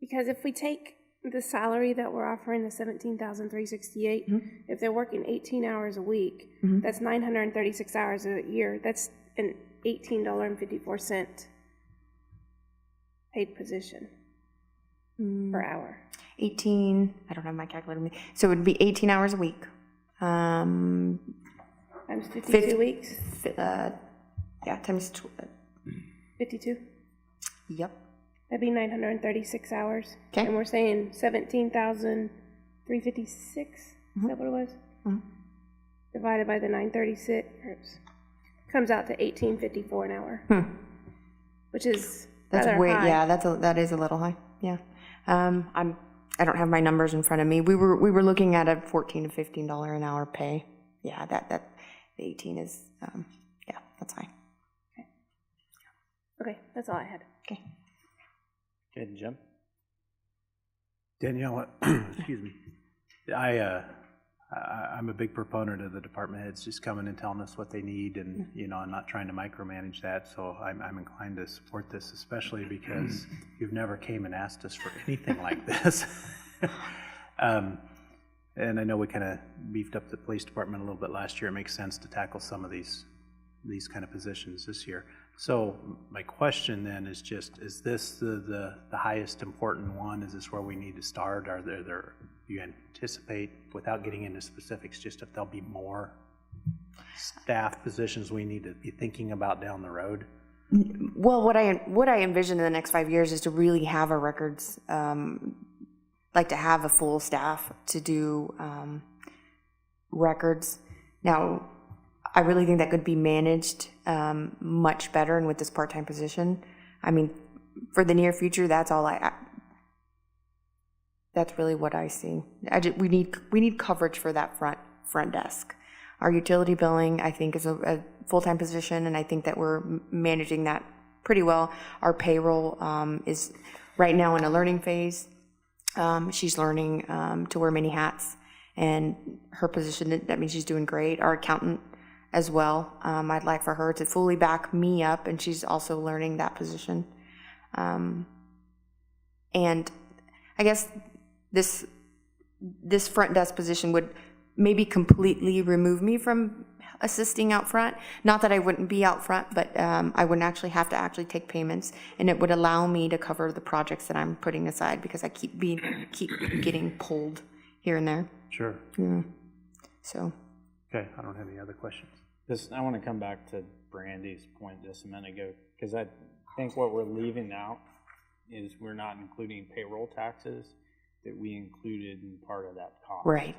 Because if we take the salary that we're offering, the $17,368, if they're working 18 hours a week, that's 936 hours a year. That's an $18.54 paid position per hour. 18, I don't have my calculator with me. So it would be 18 hours a week. Times 52 weeks? Times 52? Yep. That'd be 936 hours. Okay. And we're saying 17,356? Is that what it was? Divided by the 936 comes out to 18.54 an hour. Which is rather high. Yeah, that is a little high. Yeah. I don't have my numbers in front of me. We were looking at a $14 to $15 an hour pay. Yeah, that the 18 is that's high. Okay, that's all I had. Okay. Good, Jim? Daniela, excuse me. I'm a big proponent of the department heads just coming and telling us what they need, and I'm not trying to micromanage that, so I'm inclined to support this, especially because you've never came and asked us for anything like this. And I know we kind of beefed up the police department a little bit last year. It makes sense to tackle some of these kind of positions this year. So my question then is just, is this the highest important one? Is this where we need to start? Are there you anticipate, without getting into specifics, just if there'll be more staff positions we need to be thinking about down the road? Well, what I envision in the next 5 years is to really have our records, like to have a full staff to do records. Now, I really think that could be managed much better, and with this part-time position, I mean, for the near future, that's all that's really what I see. We need coverage for that front desk. Our utility billing, I think, is a full-time position, and I think that we're managing that pretty well. Our payroll is right now in a learning phase. She's learning to wear many hats, and her position, that means she's doing great. Our accountant as well. I'd like for her to fully back me up, and she's also learning that position. And I guess this front desk position would maybe completely remove me from assisting out front. Not that I wouldn't be out front, but I wouldn't actually have to actually take payments, and it would allow me to cover the projects that I'm putting aside, because I keep getting pulled here and there. Sure. So. Okay, I don't have any other questions. I want to come back to Brandy's point just a minute ago, because I think what we're leaving out is we're not including payroll taxes that we included in part of that cost. Right.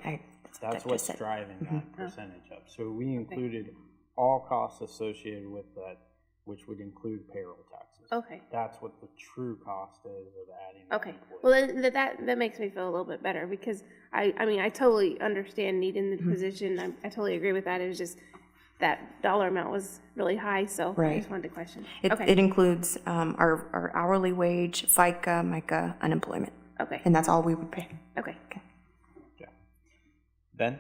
That's what's driving that percentage up. So we included all costs associated with that, which would include payroll taxes. Okay. That's what the true cost is of adding. Okay. Well, then that makes me feel a little bit better, because I mean, I totally understand needing the position. I totally agree with that. It was just that dollar amount was really high, so I just wanted to question. It includes our hourly wage, FICA, MICA, unemployment. Okay. And that's all we would pay. Okay. Yeah. Ben?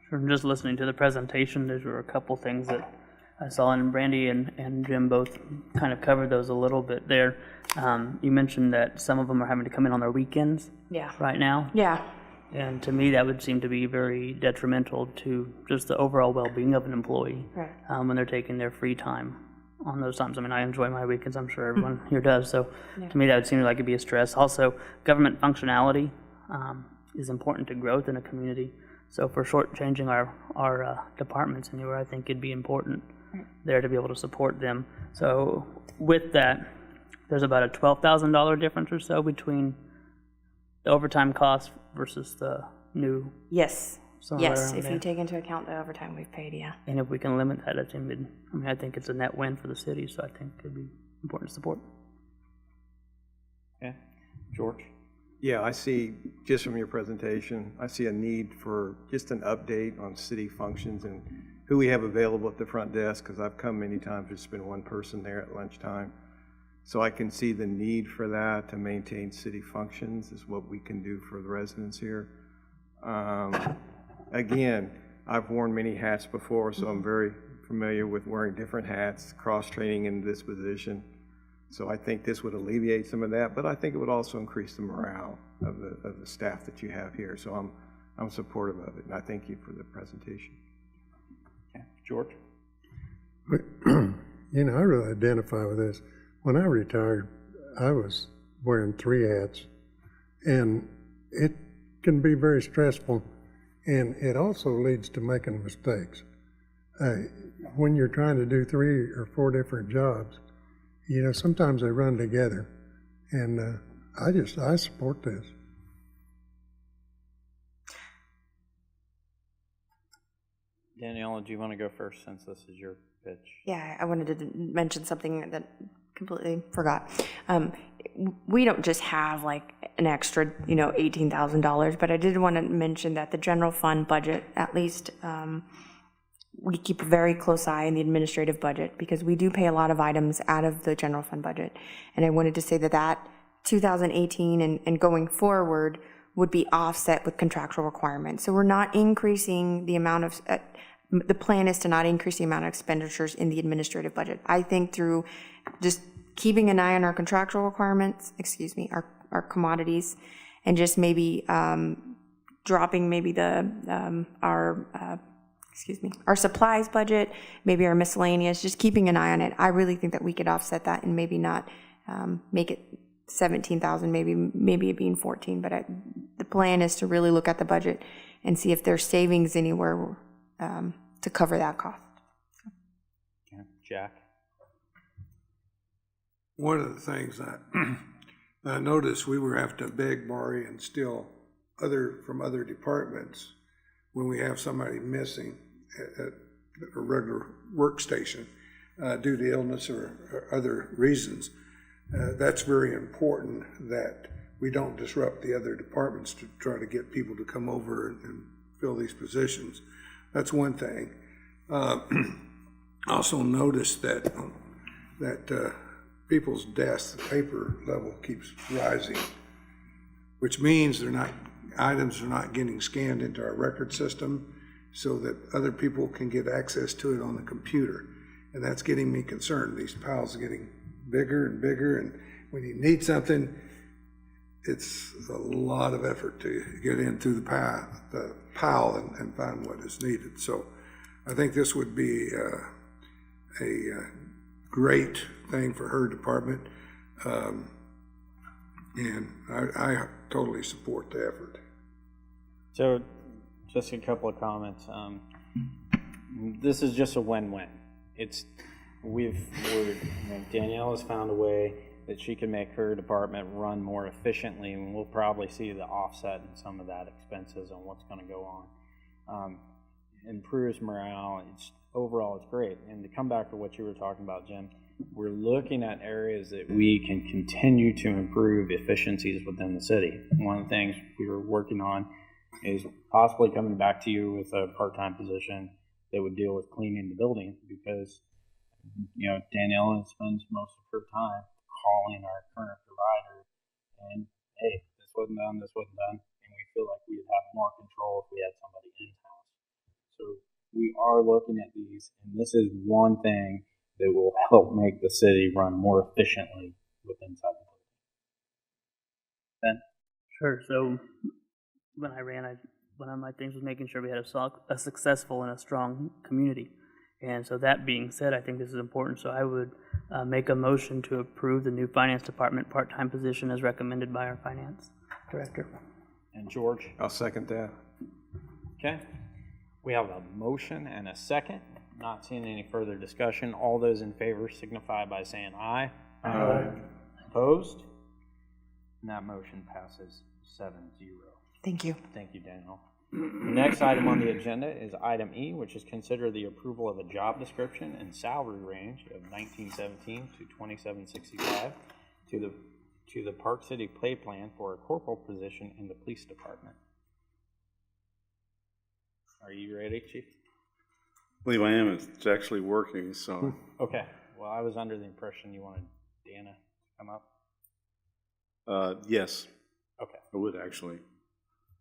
From just listening to the presentation, there were a couple things that I saw, and Brandy and Jim both kind of covered those a little bit there. You mentioned that some of them are having to come in on their weekends right now. Yeah. And to me, that would seem to be very detrimental to just the overall well-being of an employee when they're taking their free time on those times. I mean, I enjoy my weekends. I'm sure everyone here does. So to me, that would seem like it'd be a stress. Also, government functionality is important to growth in a community. So for shortchanging our departments anywhere, I think it'd be important there to be able to support them. So with that, there's about a $12,000 difference or so between the overtime cost versus the new. Yes. Yes, if there. you take into account the overtime we've paid, yeah. And if we can limit that, I think it's a net win for the city, so I think it'd be important to support. Okay. George? Yeah, I see, just from your presentation, I see a need for just an update on city functions and who we have available at the front desk, because I've come many times, there's been one person there at lunchtime. So I can see the need for that to maintain city functions is what we can do for the residents here. Again, I've worn many hats before, so I'm very familiar with wearing different hats, cross-training in this position. So I think this would alleviate some of that, but I think it would also increase the morale of the staff that you have here. So I'm supportive of it, and I thank you for the presentation. Okay. George? You know, I really identify with this. When I retired, I was wearing 3 hats, and it can be very stressful, and it also leads to making mistakes. When you're trying to do 3 or 4 different jobs, you know, sometimes they run together, and I support this. Daniela, do you want to go first since this is your pitch? Yeah, I wanted to mention something that completely forgot. We don't just have like an extra, $18,000, but I did want to mention that the general fund budget, at least, we keep a very close eye on the administrative budget, because we do pay a lot of items out of the general fund budget. And I wanted to say that 2018 and going forward would be offset with contractual requirements. So we're not increasing the amount of, the plan is to not increase the amount of expenditures in the administrative budget. I think through just keeping an eye on our contractual requirements, our commodities, and just maybe dropping maybe our supplies budget, maybe our miscellaneous, just keeping an eye on it. I really think that we could offset that and maybe not make it 17,000, maybe it being 14. But the plan is to really look at the budget and see if there's savings anywhere to cover that cost. Okay. Jack? One of the things I noticed, we were having to beg, borrow, and steal from other departments when we have somebody missing at a regular workstation due to illness or other reasons. That's very important that we don't disrupt the other departments to try to get people to come over and fill these positions. That's one thing. Also noticed that people's desks, the paper level keeps rising, which means items are not getting scanned into our record system so that other people can get access to it on the computer. And that's getting me concerned. These piles are getting bigger and bigger, and when you need something, it's a lot of effort to get in through the pile and find what is needed. So I think this would be a great thing for her department, and I totally support the effort. So, just a couple of comments. This is just a win-win. Danielle has found a way that she can make her department run more efficiently, and we'll probably see the offset in some of that expenses on what's going to go on. Improves morale. Overall, it's great. And to come back to what you were talking about, Jim, we're looking at areas that we can continue to improve efficiencies within the city. One of the things we were working on is possibly coming back to you with a part-time position that would deal with cleaning the building, because Danielle spends most of her time calling our current provider and, hey, this wasn't done, and we feel like we'd have more control if we had somebody in-house. So we are looking at these, and this is one thing that will help make the city run more efficiently within the building. Ben? Sure. So when I ran, one of my things was making sure we had a successful and a strong community. And so that being said, I think this is important. So I would make a motion to approve the new finance department part-time position as recommended by our finance director. And George? I'll second that. Okay. We have a motion and a second. Not seeing any further discussion. All those in favor signify by saying aye. Aye. Opposed? And that motion passes 7-0. Thank you. Thank you, Daniel. The next item on the agenda is item E, which is consider the approval of a job description and salary range of $19.17 to $27.65 to the Park City Pay Plan for a corporal position in the police department. Are you ready, Chief? I believe I am. It's actually working, so. Okay. Well, I was under the impression you wanted Dana to come up. Yes. Okay. I would actually.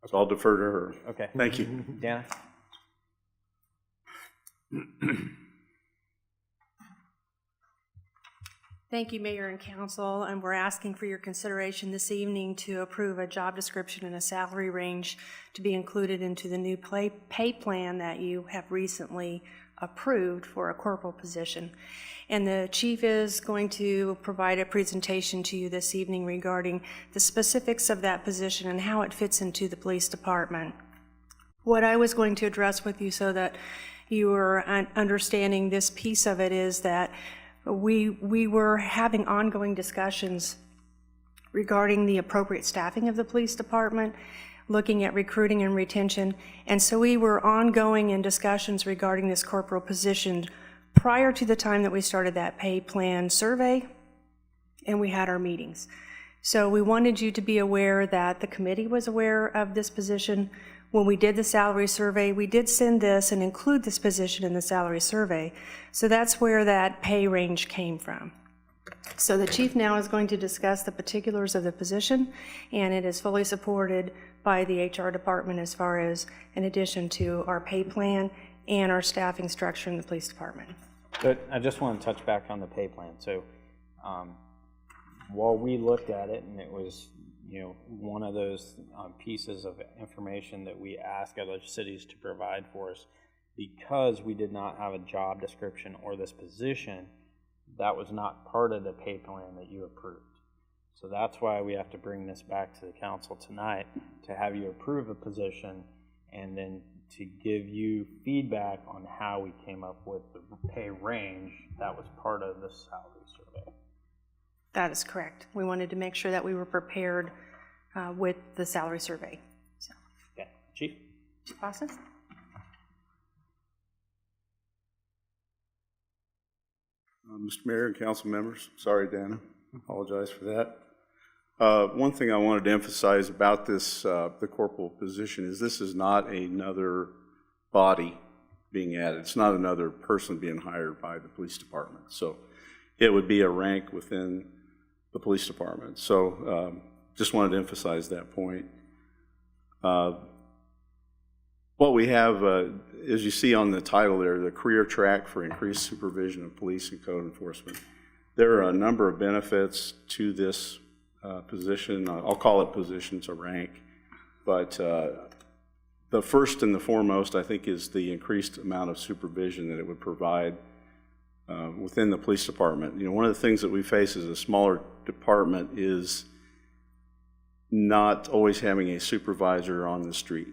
So I'll defer to her. Okay. Thank you. Dana? Thank you, Mayor and Council, and we're asking for your consideration this evening to approve a job description and a salary range to be included into the new pay plan that you have recently approved for a corporal position. And the chief is going to provide a presentation to you this evening regarding the specifics of that position and how it fits into the police department. What I was going to address with you so that you are understanding this piece of it is that we were having ongoing discussions regarding the appropriate staffing of the police department, looking at recruiting and retention, and so we were ongoing in discussions regarding this corporal position prior to the time that we started that pay plan survey, and we had our meetings. So we wanted you to be aware that the committee was aware of this position. When we did the salary survey, we did send this and include this position in the salary survey. So that's where that pay range came from. So the chief now is going to discuss the particulars of the position, and it is fully supported by the HR department as far as in addition to our pay plan and our staffing structure in the police department. But I just want to touch back on the pay plan. So while we looked at it, and it was one of those pieces of information that we ask other cities to provide for us, because we did not have a job description or this position, that was not part of the pay plan that you approved. So that's why we have to bring this back to the council tonight to have you approve a position and then to give you feedback on how we came up with the pay range that was part of the salary survey. That is correct. We wanted to make sure that we were prepared with the salary survey. So. Okay, Chief? Chief Boston? Mr. Mayor and council members, sorry, Dana, apologize for that. One thing I wanted to emphasize about this, the corporal position, is this is not another body being added. It's not another person being hired by the police department. So it would be a rank within the police department. So just wanted to emphasize that point. What we have, as you see on the title there, the career track for increased supervision of police and code enforcement. There are a number of benefits to this position. I'll call it position, it's a rank. But the first and the foremost, I think, is the increased amount of supervision that it would provide within the police department. You know, one of the things that we face as a smaller department is not always having a supervisor on the street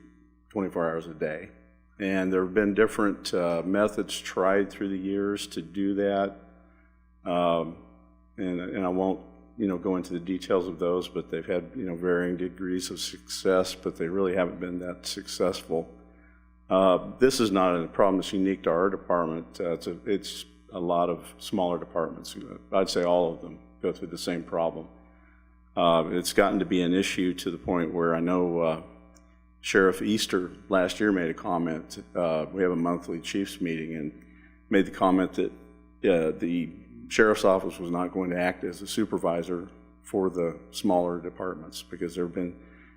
24 hours a day. And there have been different methods tried through the years to do that. And I won't, go into the details of those, but they've had, varying degrees of success, but they really haven't been that successful. This is not a problem that's unique to our department. It's a lot of smaller departments. I'd say all of them go through the same problem. It's gotten to be an issue to the point where I know Sheriff Easter last year made a comment. We have a monthly chiefs meeting, and made the comment that the sheriff's office was not going to act as a supervisor for the smaller departments, because there have been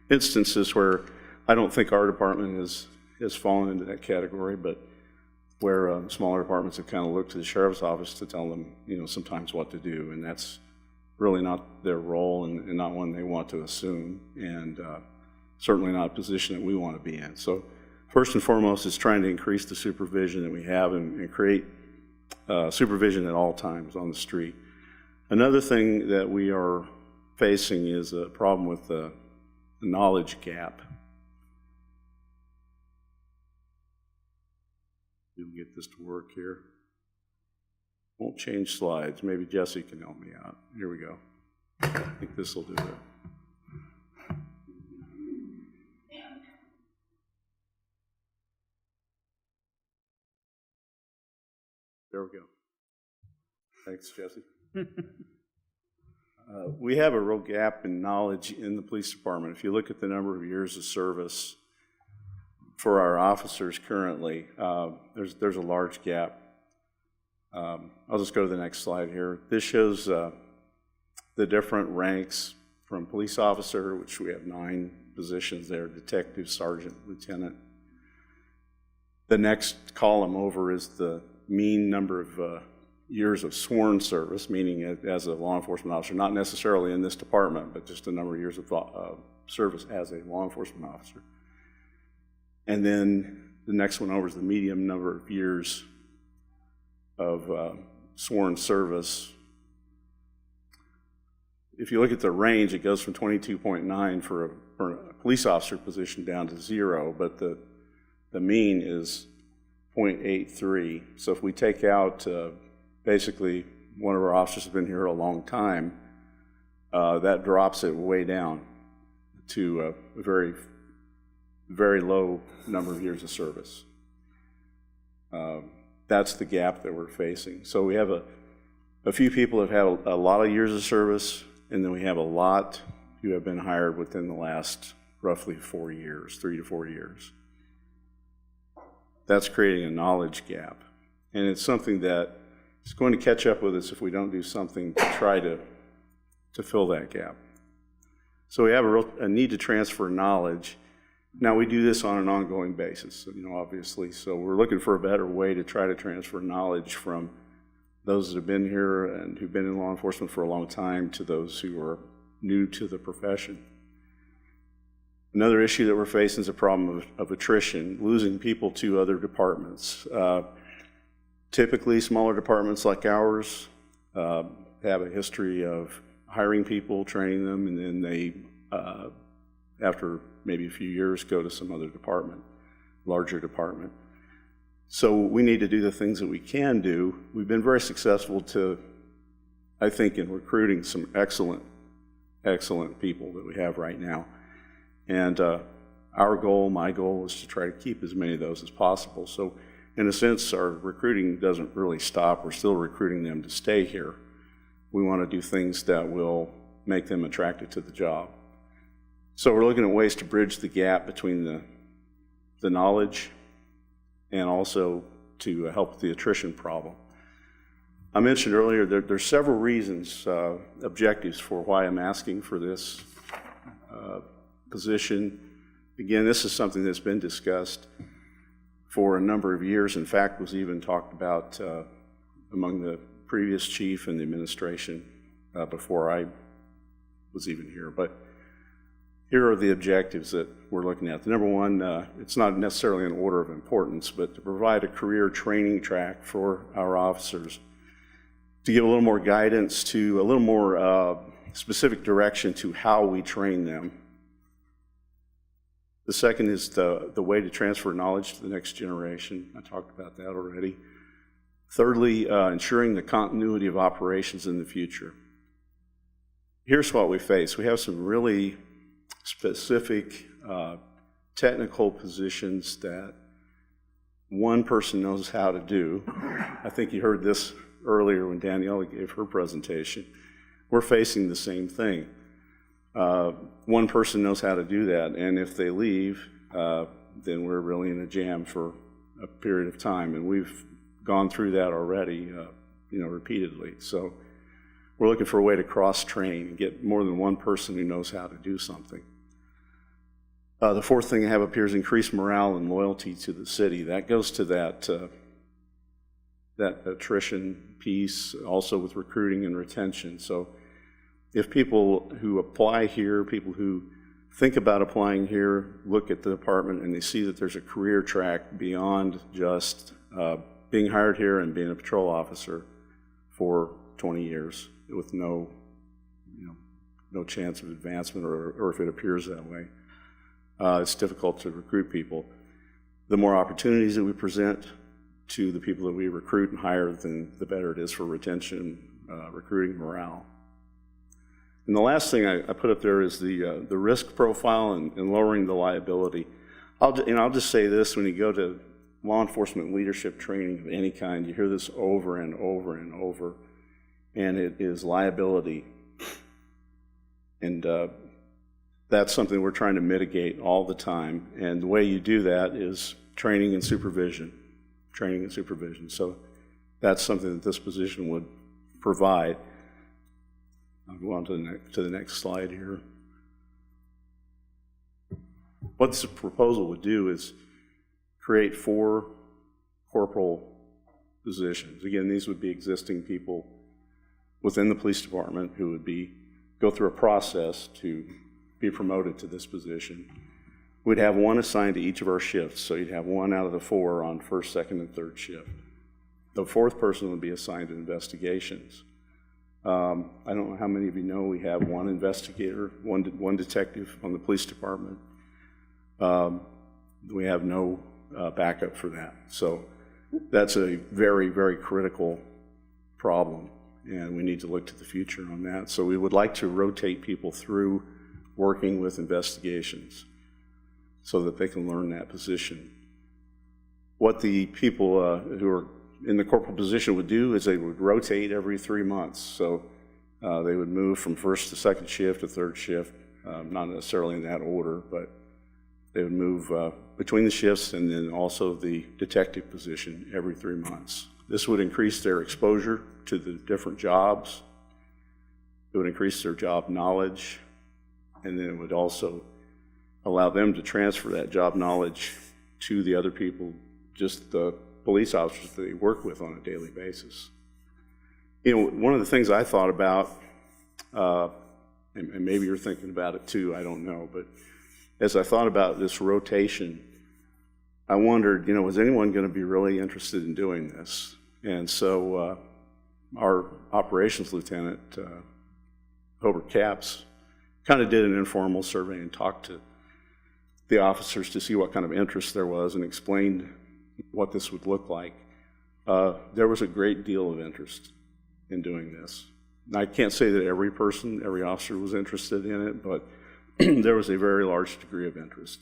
instances where I don't think our department has fallen into that category, but where smaller departments have kind of looked to the sheriff's office to tell them, sometimes what to do, and that's really not their role and not one they want to assume, and certainly not a position that we want to be in. So first and foremost is trying to increase the supervision that we have and create supervision at all times on the street. Another thing that we are facing is a problem with the knowledge gap. You'll get this to work here. Won't change slides. Maybe Jesse can help me out. Here we go. I think this will do it. There we go. Thanks, Jesse. We have a real gap in knowledge in the police department. If you look at the number of years of service for our officers currently, there's a large gap. I'll just go to the next slide here. This shows the different ranks from police officer, which we have 9 positions there, detective, sergeant, lieutenant. The next column over is the mean number of years of sworn service, meaning as a law enforcement officer, not necessarily in this department, but just the number of years of service as a law enforcement officer. And then the next one over is the median number of years of sworn service. If you look at the range, it goes from 22.9 for a police officer position down to 0, but the mean is 0.83. So if we take out basically one of our officers has been here a long time, that drops it way down to a very, very low number of years of service. That's the gap that we're facing. So we have a few people have had a lot of years of service, and then we have a lot who have been hired within the last roughly 4 years, 3 to 4 years. That's creating a knowledge gap. And it's something that is going to catch up with us if we don't do something to try to fill that gap. So we have a need to transfer knowledge. Now we do this on an ongoing basis, obviously. So we're looking for a better way to try to transfer knowledge from those that have been here and who've been in law enforcement for a long time to those who are new to the profession. Another issue that we're facing is a problem of attrition, losing people to other departments. Typically, smaller departments like ours have a history of hiring people, training them, and then they, after maybe a few years, go to some other department. larger department. So we need to do the things that we can do. We've been very successful I think, in recruiting some excellent people that we have right now. And my goal is to try to keep as many of those as possible. So in a sense, our recruiting doesn't really stop. We're still recruiting them to stay here. We want to do things that will make them attracted to the job. So we're looking at ways to bridge the gap between the knowledge and also to help with the attrition problem. I mentioned earlier there's several reasons, objectives for why I'm asking for this position. Again, this is something that's been discussed for a number of years. In fact, was even talked about among the previous chief and the administration before I was even here. But here are the objectives that we're looking at. The number one, it's not necessarily in order of importance, but to provide a career training track for our officers, to give a little more guidance, to a little more specific direction to how we train them. The second is the way to transfer knowledge to the next generation. I talked about that already. Thirdly, ensuring the continuity of operations in the future. Here's what we face. We have some really specific technical positions that one person knows how to do. I think you heard this earlier when Daniela gave her presentation. We're facing the same thing. One person knows how to do that, and if they leave, then we're really in a jam for a period of time, and we've gone through that already, repeatedly. So we're looking for a way to cross-train and get more than one person who knows how to do something. The fourth thing I have up here is increased morale and loyalty to the city. That goes to that attrition piece, also with recruiting and retention. So if people who apply here, people who think about applying here, look at the department and they see that there's a career track beyond just being hired here and being a patrol officer for 20 years with no chance of advancement, or if it appears that way, it's difficult to recruit people. The more opportunities that we present to the people that we recruit and hire, then the better it is for retention, recruiting, morale. And the last thing I put up there is the risk profile and lowering the liability. I'll just say this: when you go to law enforcement leadership training of any kind, you hear this over and over and over, and it is liability. And that's something we're trying to mitigate all the time. And the way you do that is training and supervision. Training and supervision. So that's something that this position would provide. I'll go on to the next slide here. What this proposal would do is create 4 corporal positions. Again, these would be existing people within the police department who would go through a process to be promoted to this position. We'd have 1 assigned to each of our shifts, so you'd have 1 out of the 4 on first, second, and third shift. The 4th person would be assigned to investigations. I don't know how many of you know we have 1 investigator, one detective on the police department. We have no backup for that. So that's a very, very critical problem, and we need to look to the future on that. So we would like to rotate people through working with investigations so that they can learn that position. What the people who are in the corporal position would do is they would rotate every 3 months. So they would move from first to second shift to third shift, not necessarily in that order, but they would move between the shifts, and then also the detective position every 3 months. This would increase their exposure to the different jobs. It would increase their job knowledge, and then it would also allow them to transfer that job knowledge to the other people, just the police officers that they work with on a daily basis. One of the things I thought about, and maybe you're thinking about it too, I don't know, but as I thought about this rotation, I wondered, was anyone going to be really interested in doing this? And so our operations lieutenant, Hobart Capps, kind of did an informal survey and talked to the officers to see what kind of interest there was and explained what this would look like. There was a great deal of interest in doing this. I can't say that every person, every officer was interested in it, but there was a very large degree of interest,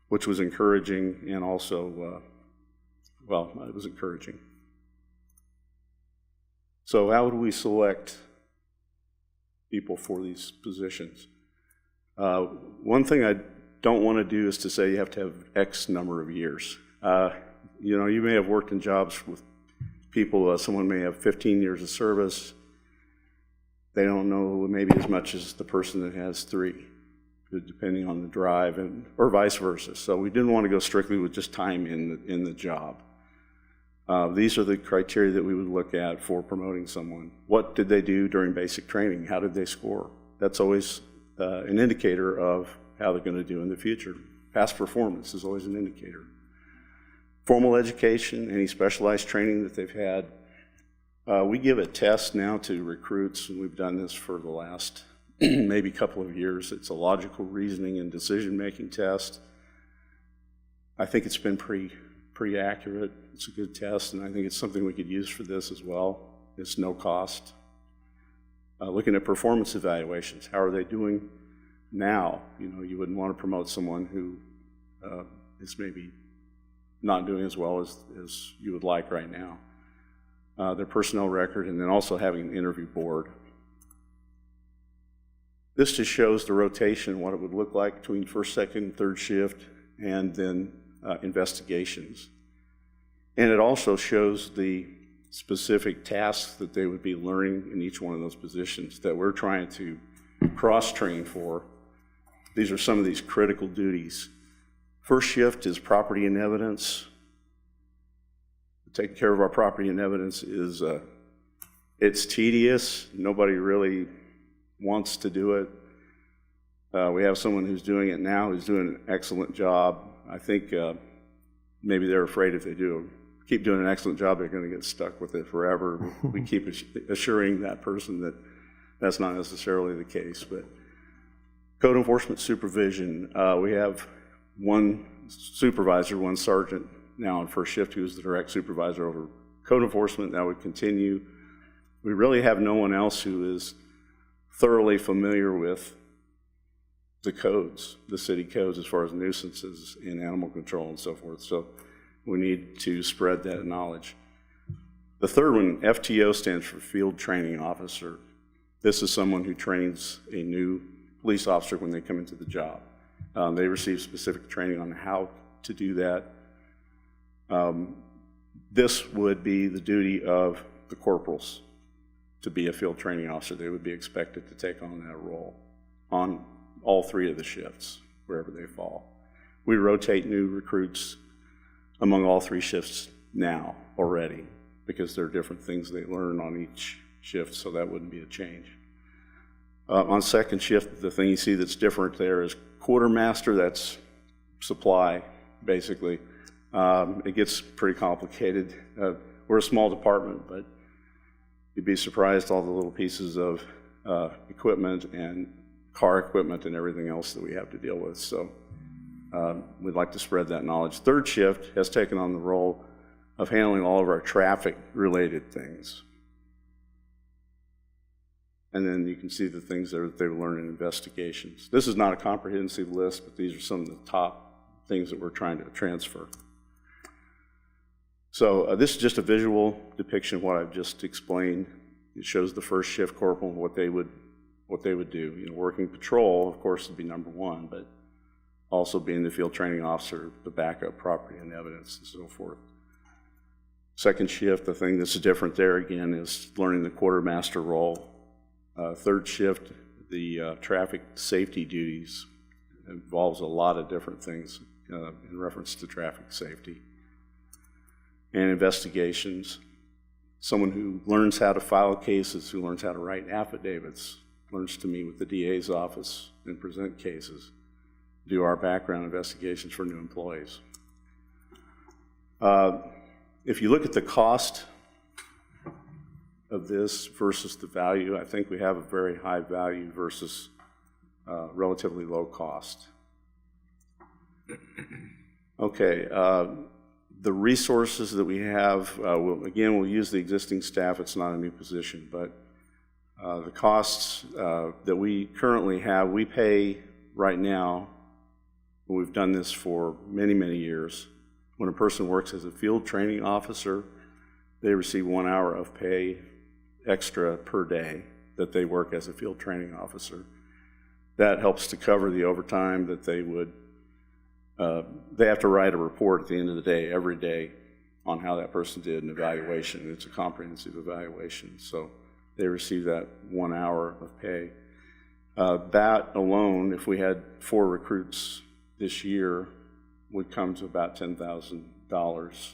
which was encouraging and also, well, it was encouraging. So how do we select people for these positions? One thing I don't want to do is to say you have to have X number of years. You know, you may have worked in jobs with people, someone may have 15 years of service. They don't know maybe as much as the person that has 3, depending on the drive, or vice versa. So we didn't want to go strictly with just time in the job. These are the criteria that we would look at for promoting someone. What did they do during basic training? How did they score? That's always an indicator of how they're going to do in the future. Past performance is always an indicator. Formal education, any specialized training that they've had. We give a test now to recruits, and we've done this for the last maybe couple of years. It's a logical reasoning and decision-making test. I think it's been pretty accurate. It's a good test, and I think it's something we could use for this as well. It's no cost. Looking at performance evaluations, how are they doing now? You know, you wouldn't want to promote someone who is maybe not doing as well as you would like right now. Their personnel record, and then also having an interview board. This just shows the rotation, what it would look like between first, second, and third shift, and then investigations. And it also shows the specific tasks that they would be learning in each one of those positions that we're trying to cross-train for. These are some of these critical duties. First shift is property and evidence. Taking care of our property and evidence is, it's tedious. Nobody really wants to do it. We have someone who's doing it now who's doing an excellent job. I think maybe they're afraid if they keep doing an excellent job, they're going to get stuck with it forever. We keep assuring that person that that's not necessarily the case. But code enforcement supervision, we have one supervisor, one sergeant now on first shift who is the direct supervisor over code enforcement. That would continue. We really have no one else who is thoroughly familiar with the codes, the city codes, as far as nuisances in animal control and so forth. So we need to spread that knowledge. The third one, FTO, stands for Field Training Officer. This is someone who trains a new police officer when they come into the job. They receive specific training on how to do that. This would be the duty of the corporals to be a field training officer. They would be expected to take on that role on all 3 of the shifts, wherever they fall. We rotate new recruits among all 3 shifts now already, because there are different things they learn on each shift, so that wouldn't be a change. On second shift, the thing you see that's different there is quartermaster. That's supply, basically. It gets pretty complicated. We're a small department, but you'd be surprised all the little pieces of equipment and car equipment and everything else that we have to deal with. So we'd like to spread that knowledge. Third shift has taken on the role of handling all of our traffic-related things. And then you can see the things that they've learned in investigations. This is not a comprehensive list, but these are some of the top things that we're trying to transfer. So this is just a visual depiction of what I've just explained. It shows the first shift corporal, what they would do. You know, working patrol, of course, would be number 1, but also being the field training officer, the backup property and evidence, and so forth. Second shift, the thing that's different there again is learning the quartermaster role. Third shift, the traffic safety duties, involves a lot of different things in reference to traffic safety. And investigations, someone who learns how to file cases, who learns how to write affidavits, learns to meet with the DA's office and present cases, do our background investigations for new employees. If you look at the cost of this versus the value, I think we have a very high value versus relatively low cost. Okay, the resources that we have, we'll use the existing staff. It's not a new position, but the costs that we currently have, we pay right now, and we've done this for many, many years. When a person works as a field training officer, they receive 1 hour of pay extra per day that they work as a field training officer. That helps to cover the overtime that they would. They have to write a report at the end of the day, every day, on how that person did an evaluation. It's a comprehensive evaluation, so they receive that 1 hour of pay. That alone, if we had 4 recruits this year, would come to about $10,000.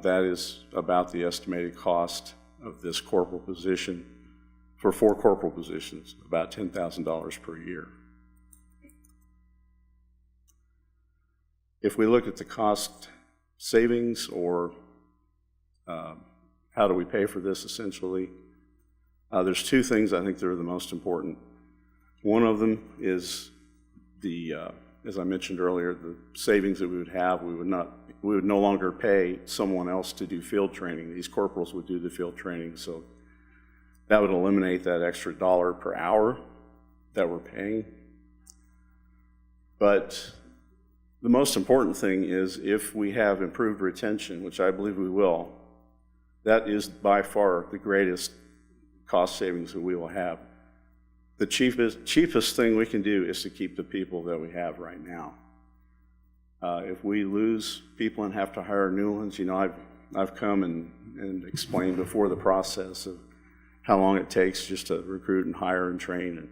That is about the estimated cost of this corporal position for 4 corporal positions, about $10,000 per year. If we look at the cost savings, or how do we pay for this essentially, there's 2 things I think that are the most important. One of them is the, as I mentioned earlier, the savings that we would have. We would no longer pay someone else to do field training. These corporals would do the field training, so that would eliminate that extra $1 per hour that we're paying. But the most important thing is if we have improved retention, which I believe we will, that is by far the greatest cost savings that we will have. The cheapest thing we can do is to keep the people that we have right now. If we lose people and have to hire new ones, you know, I've come and explained before the process of how long it takes just to recruit and hire and train and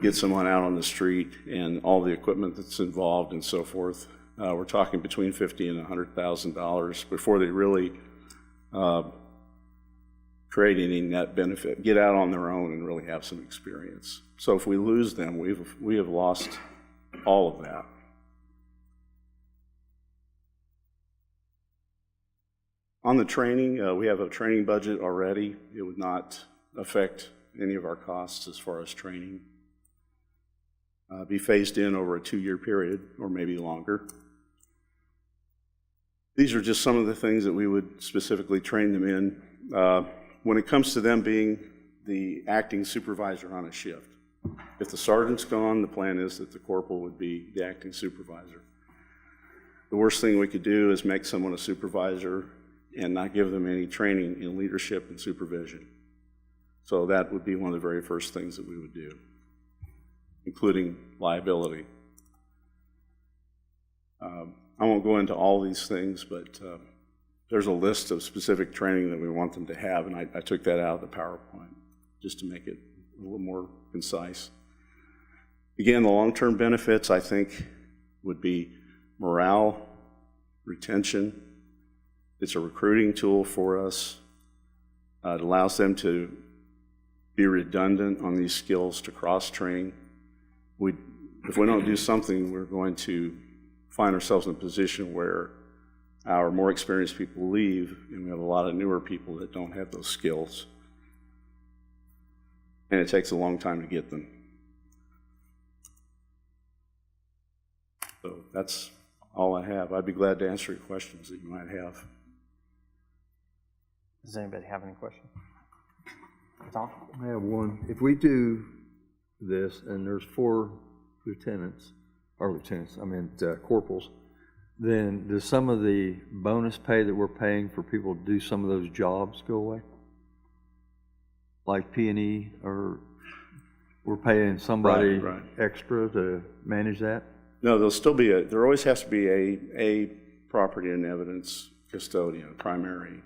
get someone out on the street and all the equipment that's involved and so forth. We're talking between $50,000 and $100,000 before they really create any net benefit, get out on their own and really have some experience. So if we lose them, we have lost all of that. On the training, we have a training budget already. It would not affect any of our costs as far as training. Be phased in over a 2-year period or maybe longer. These are just some of the things that we would specifically train them in. When it comes to them being the acting supervisor on a shift, if the sergeant's gone, the plan is that the corporal would be the acting supervisor. The worst thing we could do is make someone a supervisor and not give them any training in leadership and supervision. So that would be one of the very first things that we would do, including liability. I won't go into all these things, but there's a list of specific training that we want them to have, and I took that out of the PowerPoint just to make it a little more concise. Again, the long-term benefits, I think, would be morale, retention. It's a recruiting tool for us. It allows them to be redundant on these skills, to cross-train. If we don't do something, we're going to find ourselves in a position where our more experienced people leave, and we have a lot of newer people that don't have those skills. And it takes a long time to get them. So that's all I have. I'd be glad to answer your questions that you might have. Does anybody have any questions? Tom? I have one. If we do this and there's 4 corporals, then does some of the bonus pay that we're paying for people to do some of those jobs go away? Like P&E, or we're paying somebody extra to manage that? No, there'll still be there always has to be a property and evidence custodian, primary.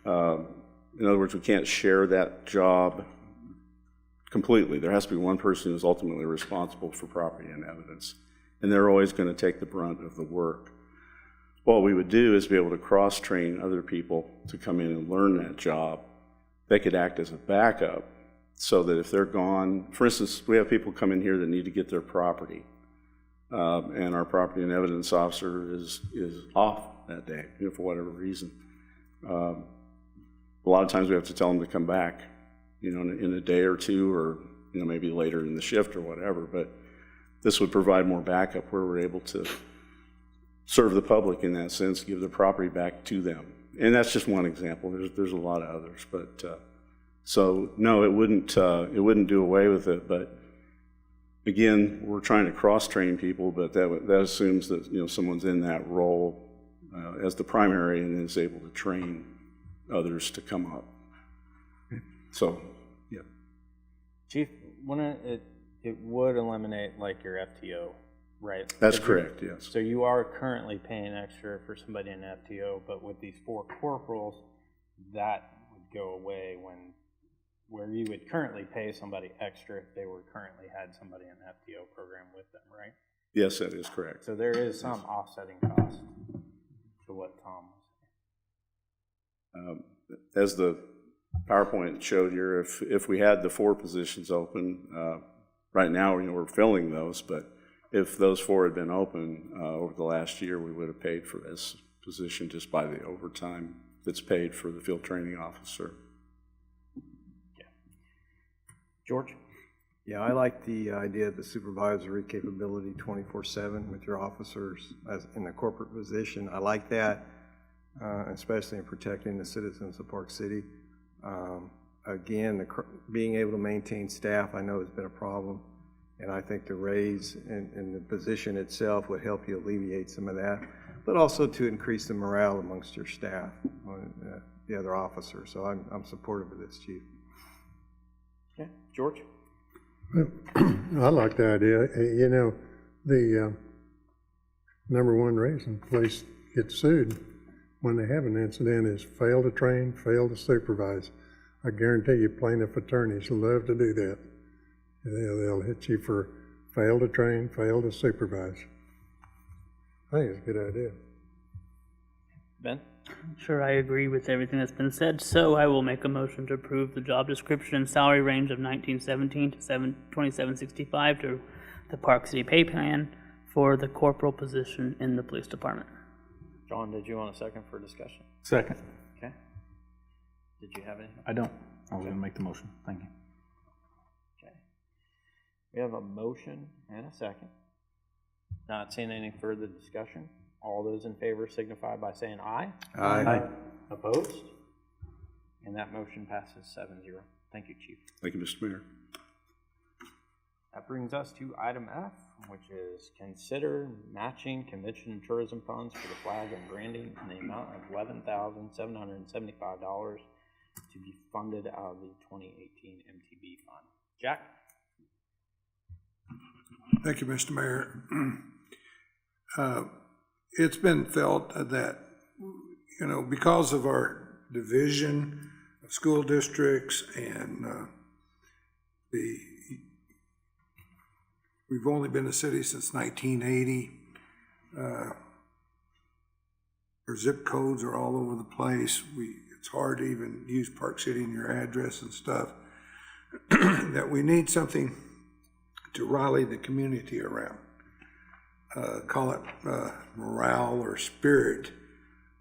In other words, we can't share that job completely. There has to be one person who's ultimately responsible for property and evidence, and they're always going to take the brunt of the work. What we would do is be able to cross-train other people to come in and learn that job. They could act as a backup so that if they're gone, for instance, we have people come in here that need to get their property, and our property and evidence officer is off that day, for whatever reason. A lot of times we have to tell them to come back, in a day or two, or maybe later in the shift or whatever. But this would provide more backup where we're able to serve the public in that sense, give the property back to them. And that's just one example. There's a lot of others, but so no, it wouldn't do away with it. But again, we're trying to cross-train people, but that assumes that, you know, someone's in that role as the primary and is able to train others to come up. So, yeah. Chief, it would eliminate like your FTO, right? That's correct, yes. So you are currently paying extra for somebody in FTO, but with these 4 corporals, that would go away where you would currently pay somebody extra if they were currently had somebody in the FTO program with them, right? Yes, that is correct. So there is some offsetting cost to what Tom was saying. As the PowerPoint showed here, if we had the 4 positions open, right now, you know, we're filling those, but if those 4 had been open over the last year, we would have paid for this position just by the overtime that's paid for the field training officer. Yeah. George? Yeah, I like the idea of the supervisory capability 24/7 with your officers as in a corporate position. I like that, especially in protecting the citizens of Park City. Again, being able to maintain staff, I know has been a problem, and I think the raise in the position itself would help you alleviate some of that, but also to increase the morale amongst your staff, the other officers. So I'm supportive of this, Chief. Okay, George? I like the idea. You know, the number one reason police get sued when they have an incident is fail to train, fail to supervise. I guarantee you plaintiff attorneys love to do that. They'll hit you for fail to train, fail to supervise. I think it's a good idea. Ben? Sure, I agree with everything that's been said, so I will make a motion to approve the job description and salary range of 1917 to 2765 to the Park City pay plan for the corporal position in the police department. John, did you want a second for discussion? Second. Okay. Did you have anything? I don't. I was going to make the motion. Thank you. Okay. We have a motion and a second. Not seeing any further discussion. All those in favor signify by saying aye. Aye. Opposed? And that motion passes 7-0. Thank you, Chief. Thank you, Mr. Mayor. That brings us to item F, which is consider matching convention and tourism funds for the flag and branding in the amount of $11,775 to be funded out of the 2018 MTB fund. Jack? Thank you, Mr. Mayor. It's been felt that, you know, because of our division of school districts and we've only been a city since 1980. Our zip codes are all over the place. It's hard to even use Park City in your address and stuff. That we need something to rally the community around. Call it morale or spirit.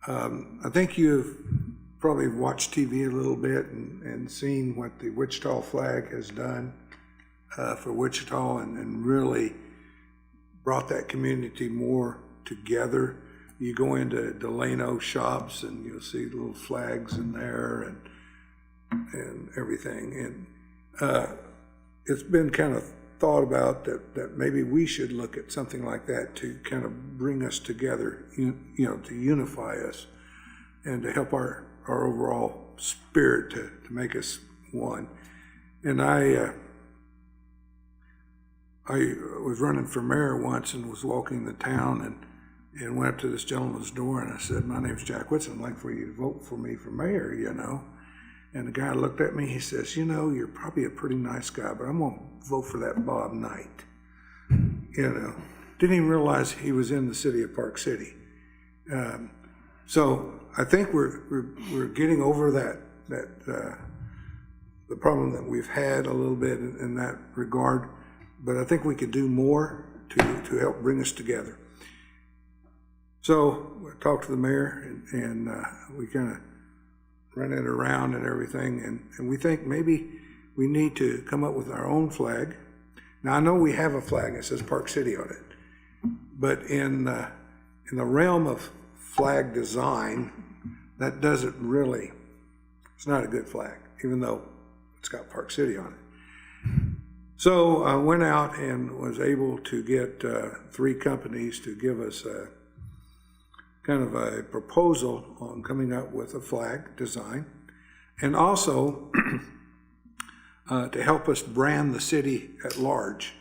I think you've probably watched TV a little bit and seen what the Wichita flag has done for Wichita and really brought that community more together. You go into Delano shops and you'll see little flags in there and everything. And it's been kind of thought about that maybe we should look at something like that to kind of bring us together, you know, to unify us and to help our overall spirit to make us one. And I was running for mayor once and was walking the town and went up to this gentleman's door and I said, "My name's Jack Whitson, I'd like for you to vote for me for mayor, you know." And the guy looked at me, he says, "You know, you're probably a pretty nice guy, but I'm gonna vote for that Bob Knight." You know, didn't even realize he was in the city of Park City. So I think we're getting over the problem that we've had a little bit in that regard, but I think we could do more to help bring us together. So I talked to the mayor and we kind of ran it around and everything, and we think maybe we need to come up with our own flag Now, I know we have a flag that says Park City on it, but in the realm of flag design, that doesn't really, it's not a good flag, even though it's got Park City on it. So I went out and was able to get 3 companies to give us a kind of a proposal on coming up with a flag design, and also to help us brand the city at large.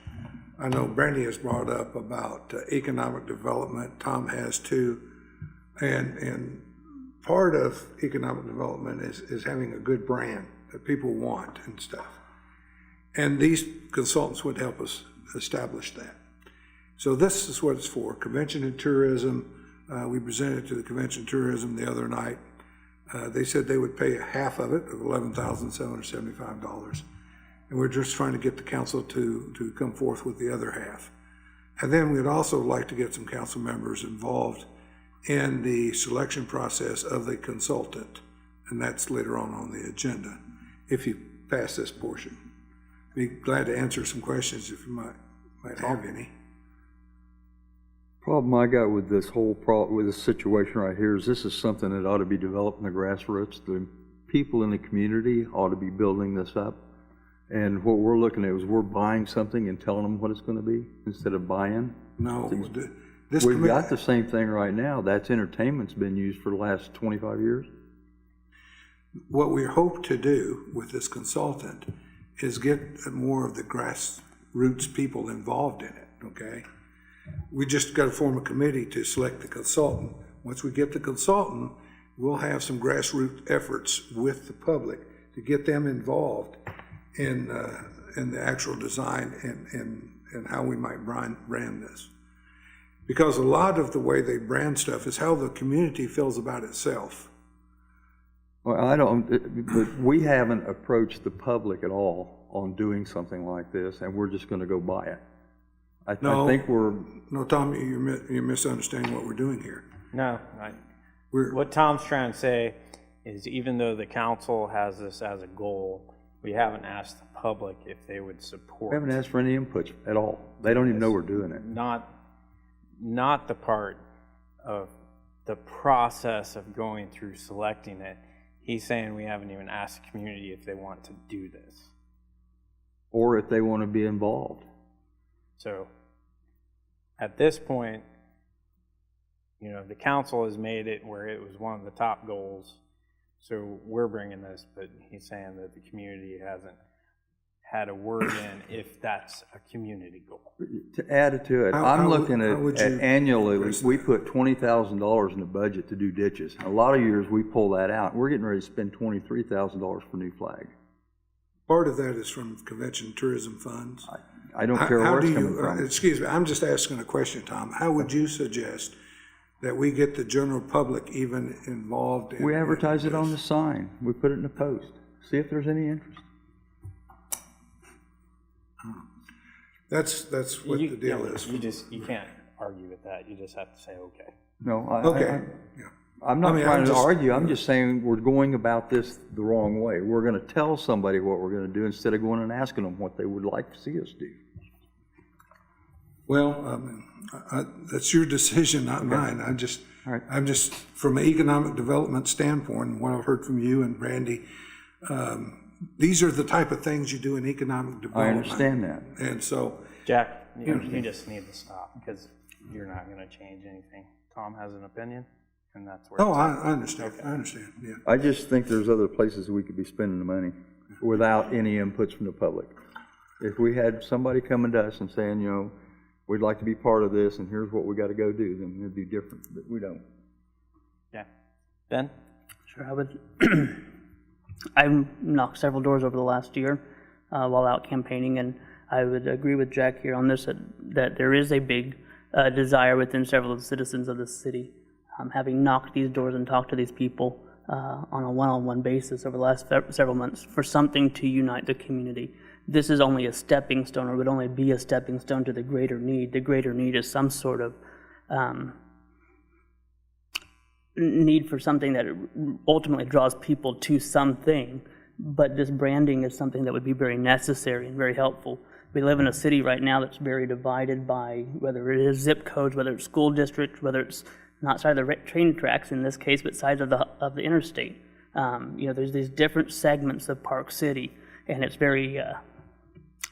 I know Brandy has brought up about economic development, Tom has too, and part of economic development is having a good brand that people want and stuff. And these consultants would help us establish that. So this is what it's for, convention and tourism. We presented to the convention and tourism the other night. They said they would pay half of it, of $11,775. And we're just trying to get the council to come forth with the other half. And then we'd also like to get some council members involved in the selection process of the consultant. And that's later on the agenda, if you pass this portion. Be glad to answer some questions if you might have any. Problem I got with this whole with this situation right here is this is something that ought to be developed in the grassroots. The people in the community ought to be building this up. And what we're looking at is we're buying something and telling them what it's going to be instead of buying. No, we've got the same thing right now. That's entertainment's been used for the last 25 years. What we hope to do with this consultant is get more of the grassroots people involved in it, okay? We just got to form a committee to select the consultant. Once we get the consultant, we'll have some grassroots efforts with the public to get them involved in the actual design and how we might brand this. Because a lot of the way they brand stuff is how the community feels about itself. Well, but we haven't approached the public at all on doing something like this, and we're just going to go buy it. I think we're... No, Tom, you're misunderstanding what we're doing here. No, what Tom's trying to say is even though the council has this as a goal, we haven't asked the public if they would support. We haven't asked for any inputs at all. They don't even know we're doing it. Not the part of the process of going through selecting it. He's saying we haven't even asked the community if they want to do this. Or if they want to be involved. So at this point, you know, the council has made it where it was one of the top goals. So we're bringing this, but he's saying that the community hasn't had a word in if that's a community goal. To add to it, I'm looking at annually, we put $20,000 in the budget to do ditches. A lot of years we pull that out. We're getting ready to spend $23,000 for new flag. Part of that is from convention tourism funds. I don't care where it's coming from. Excuse me, I'm just asking a question, Tom. How would you suggest that we get the general public even involved in? We advertise it on the sign. We put it in the post. See if there's any interest. That's what the deal is. You can't argue with that. You just have to say okay. No, yeah. I'm not trying to argue. I'm just saying we're going about this the wrong way. We're going to tell somebody what we're going to do instead of going and asking them what they would like to see us do. Well, that's your decision, not mine. I'm just from an economic development standpoint, what I've heard from you and Brandy, these are the type of things you do in economic development. I understand that. And so, Jack, you just need to stop because you're not going to change anything. Tom has an opinion, and that's where. Oh, I understand. Okay. I understand. Yeah. I just think there's other places we could be spending the money without any inputs from the public. If we had somebody coming to us and saying, you know, we'd like to be part of this, and here's what we got to go do, then it'd be different. But we don't. Yeah. Ben? Sure, I would. I've knocked several doors over the last year while out campaigning, and I would agree with Jack here on this, that there is a big desire within several of the citizens of the city, having knocked these doors and talked to these people on a one-on-one basis over the last several months, for something to unite the community. This is only a stepping stone, or would only be a stepping stone to the greater need. The greater need is some sort of need for something that ultimately draws people to something, but this branding is something that would be very necessary and very helpful we live in a city right now that's very divided by whether it is zip codes, whether it's school districts, whether it's not side of the train tracks in this case, but sides of the interstate. There's these different segments of Park City, and it's very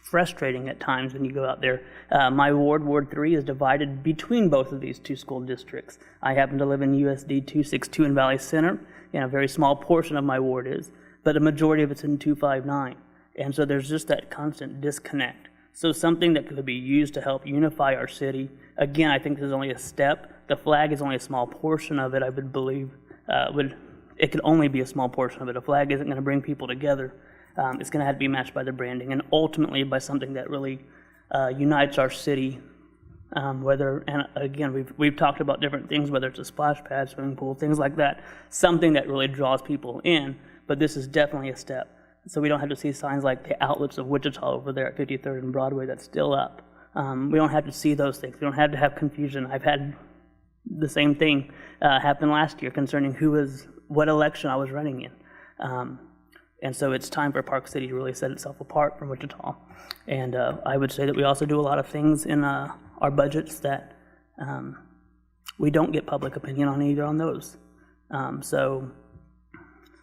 frustrating at times when you go out there. My Ward 3, is divided between both of these two school districts. I happen to live in USD 262 in Valley Center, and a very small portion of my ward is, but a majority of it's in 259. And so there's just that constant disconnect. So something that could be used to help unify our city. Again, I think this is only a step. The flag is only a small portion of it, I would believe. It could only be a small portion of it. A flag isn't going to bring people together. It's going to have to be matched by the branding and ultimately by something that really unites our city. And again, we've talked about different things, whether it's a splash pad, swimming pool, things like that. Something that really draws people in, but this is definitely a step. So we don't have to see signs like the Outlets of Wichita over there at 53rd and Broadway that's still up. We don't have to see those things. We don't have to have confusion. I've had the same thing happen last year concerning what election I was running in. And so it's time for Park City to really set itself apart from Wichita. And I would say that we also do a lot of things in our budgets that we don't get public opinion on either on those. So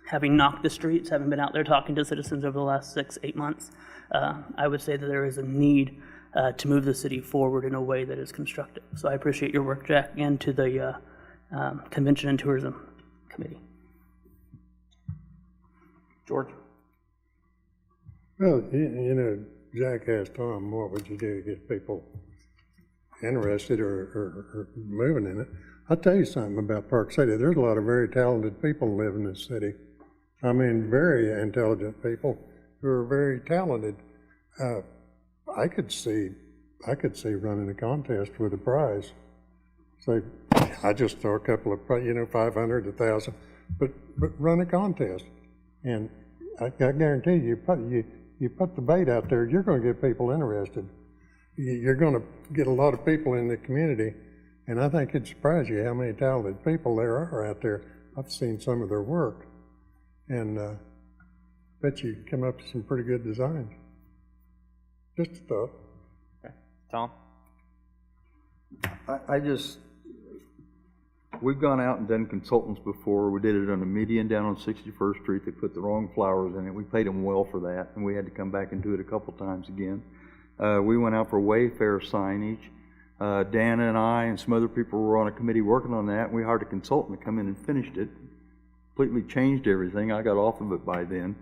having knocked the streets, having been out there talking to citizens over the last 6-8 months, I would say that there is a need to move the city forward in a way that is constructive. So I appreciate your work, Jack, and to the Convention and Tourism Committee. George? Well, Jack asked Tom, what would you do to get people interested or moving in it? I'll tell you something about Park City. There's a lot of very talented people live in this city. I mean, very intelligent people who are very talented. I could see running a contest with a prize. Say, I just throw a couple of, 500, 1,000, but run a contest. And I guarantee you put the bait out there, you're going to get people interested. You're going to get a lot of people in the community, and I think it'd surprise you how many talented people there are out there. I've seen some of their work, and bet you come up with some pretty good designs. Just a thought. Okay. Tom? We've gone out and done consultants before. We did it on a median down on 61st Street. They put the wrong flowers in it. We paid them well for that, and we had to come back and do it a couple times again. We went out for Wayfair signage. Dana and I and some other people were on a committee working on that. We hired a consultant to come in and finished it. Completely changed everything. I got off of it by then.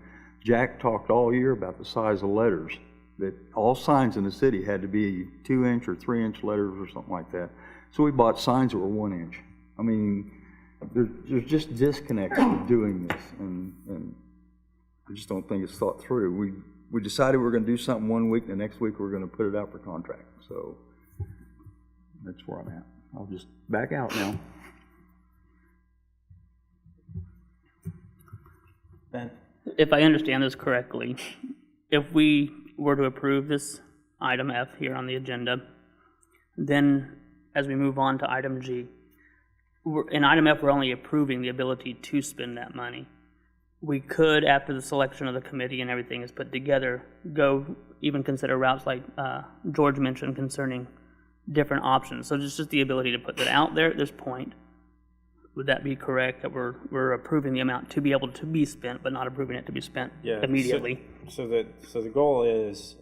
Jack talked all year about the size of letters, that all signs in the city had to be 2-inch or 3-inch letters or something like that. So we bought signs that were 1 inch. I mean, there's just disconnects with doing this, and I just don't think it's thought through. We decided we were going to do something 1 week, the next week we're going to put it out for contract. So that's where I'm at. I'll just back out now. Ben? If I understand this correctly, if we were to approve this item F here on the agenda, then as we move on to item G, in item F, we're only approving the ability to spend that money. We could, after the selection of the committee and everything is put together, even consider routes like George mentioned concerning different options. So just the ability to put that out there at this point. Would that be correct, that we're approving the amount to be able to be spent, but not approving it to be spent immediately? So the goal is,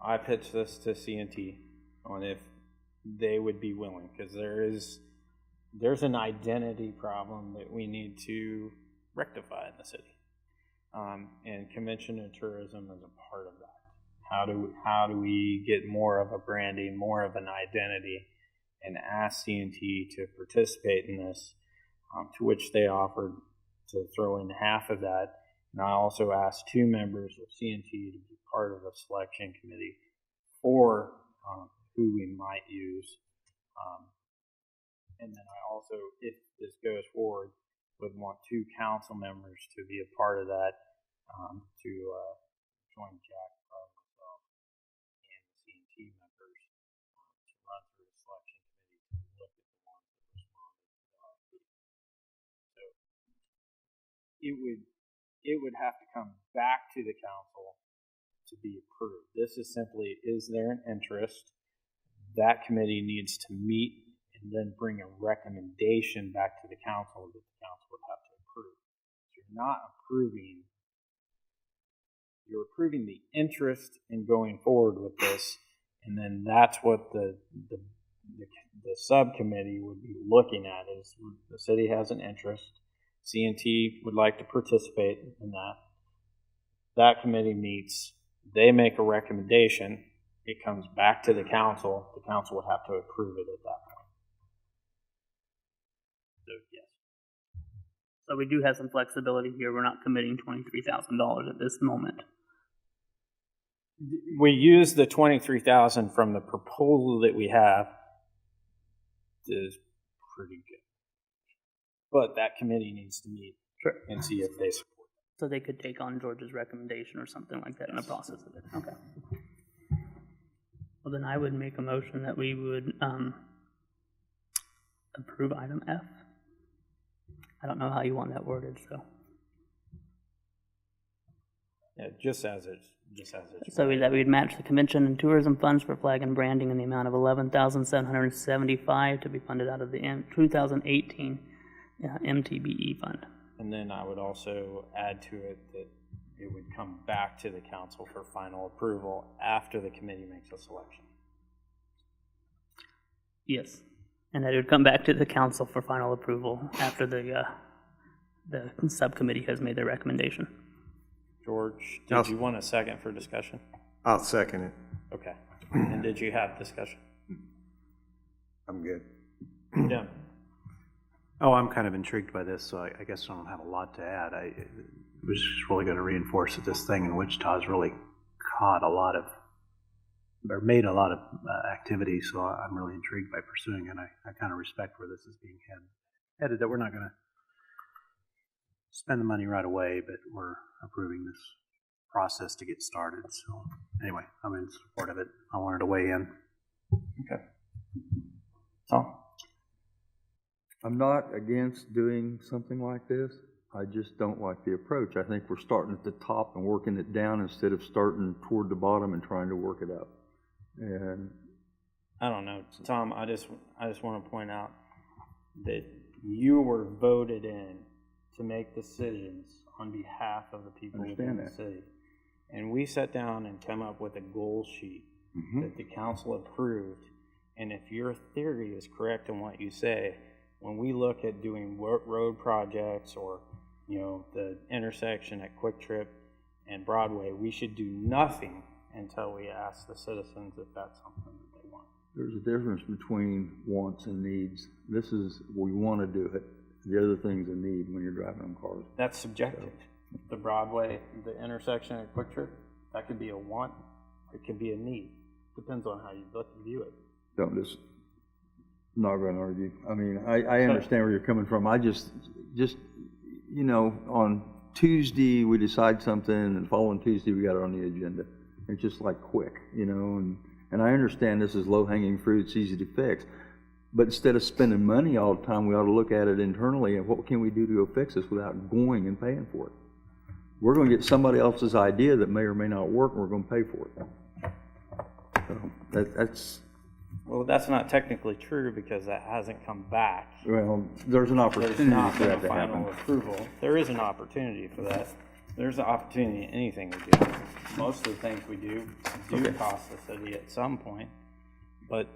I pitched this to CNT on if they would be willing, because there's an identity problem that we need to rectify in the city, and Convention and Tourism is a part of that. How do we get more of a branding, more of an identity, and ask CNT to participate in this, to which they offered to throw in half of that. And I also asked 2 members of CNT to be part of the selection committee for who we might use. And then I also, if this goes forward, would want 2 council members to be a part of that, to join Jack, myself, and the CNT members to run through the selection committee to look at the ones that responded to the RFP. So it would have to come back to the council to to be approved. This is simply, is there an interest? That committee needs to meet and then bring a recommendation back to the council that the council would have to approve. So you're not approving, you're approving the interest in going forward with this, and then that's what the subcommittee would be looking at is the city has an interest, C&T would like to participate in that. That committee meets, they make a recommendation, it comes back to the council would have to approve it at that point. So, yes. So we do have some flexibility here. We're not committing $23,000 at this moment. We use the $23,000 from the proposal that we have is pretty good. But that committee needs to meet and see if they support it. So they could take on George's recommendation or something like that in the process of it. Okay. Well, then I would make a motion that we would approve item F. I don't know how you want that worded, so. Yeah, just as it's. So that we'd match the convention and tourism funds for flag and branding in the amount of $11,775 to be funded out of the 2018 MTBE fund. And then I would also add to it that it would come back to the council for final approval after the committee makes a selection. Yes, and that it would come back to the council for final approval after the subcommittee has made their recommendation. George, did you want a second for discussion? I'll second it. Okay. And did you have discussion? I'm good. Yeah. Oh, I'm kind of intrigued by this, so I guess I don't have a lot to add. I was just really going to reinforce that this thing in Wichita has really caught a lot of, or made a lot of activity, so I'm really intrigued by pursuing it. I kind of respect where this is being headed, that we're not going to spend the money right away, but we're approving this process to get started. So anyway, I'm in support of it. I wanted to weigh in. Okay. Tom? I'm not against doing something like this. I just don't like the approach. I think we're starting at the top and working it down instead of starting toward the bottom and trying to work it up. And I don't know, Tom. I just want to point out that you were voted in to make decisions on behalf of the people within the city. And we sat down and come up with a goal sheet that the council approved. And if your theory is correct in what you say, when we look at doing road projects or, you know, the intersection at Quick Trip and Broadway, we should do nothing until we ask the citizens if that's something that they want. there's a difference between wants and needs. This is, we want to do it. The other thing's a need when you're driving on cars. That's subjective. The Broadway, the intersection at Quick Trip, that could be a want, it could be a need. Depends on how you view it. Don't just, not going to argue. I mean, I understand where you're coming from. I just, you know, on Tuesday we decide something and following Tuesday we got it on the agenda. It's just like quick, you know, and I understand this is low-hanging fruit, it's easy to fix. But instead of spending money all the time, we ought to look at it internally and what can we do to go fix this without going and paying for it. We're going to get somebody else's idea that may or may not work and we're going to pay for it. So that's... Well, that's not technically true because that hasn't come back. Well, there's an opportunity There's not for been that a to final happen. approval. There is an opportunity for that. There's an opportunity in anything we do. Most of the things we do cost the city at some point. But,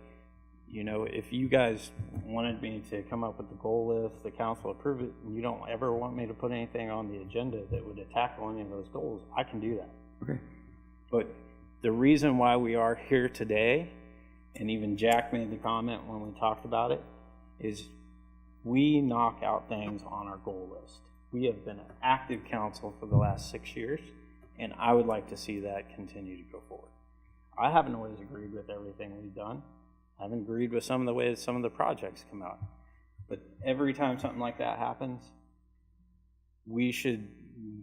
you know, if you guys wanted me to come up with the goal list, the council approve it, and you don't ever want me to put anything on the agenda that would tackle any of those goals, I can do that. Okay. But the reason why we are here today, and even Jack made the comment when we talked about it, is we knock out things on our goal list. We have been an active council for the last 6 years, and I would like to see that continue to go forward. I haven't always agreed with everything we've done. I haven't agreed with some of the ways some of the projects come out. But every time something like that happens, we should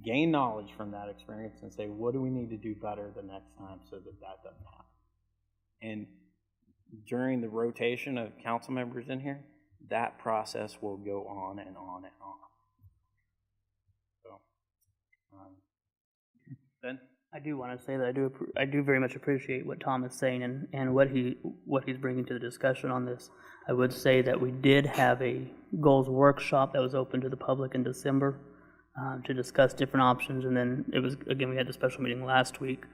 gain knowledge from that experience and say, what do we need to do better the next time so that that doesn't happen? And during the rotation of council members in here, that process will go on and on and on. So, Ben? I do want to say that I do very much appreciate what Tom is saying and what he's bringing to the discussion on this. I would say that we did have a goals workshop that was open to the public in December to discuss different options, and then we had the special meeting last week.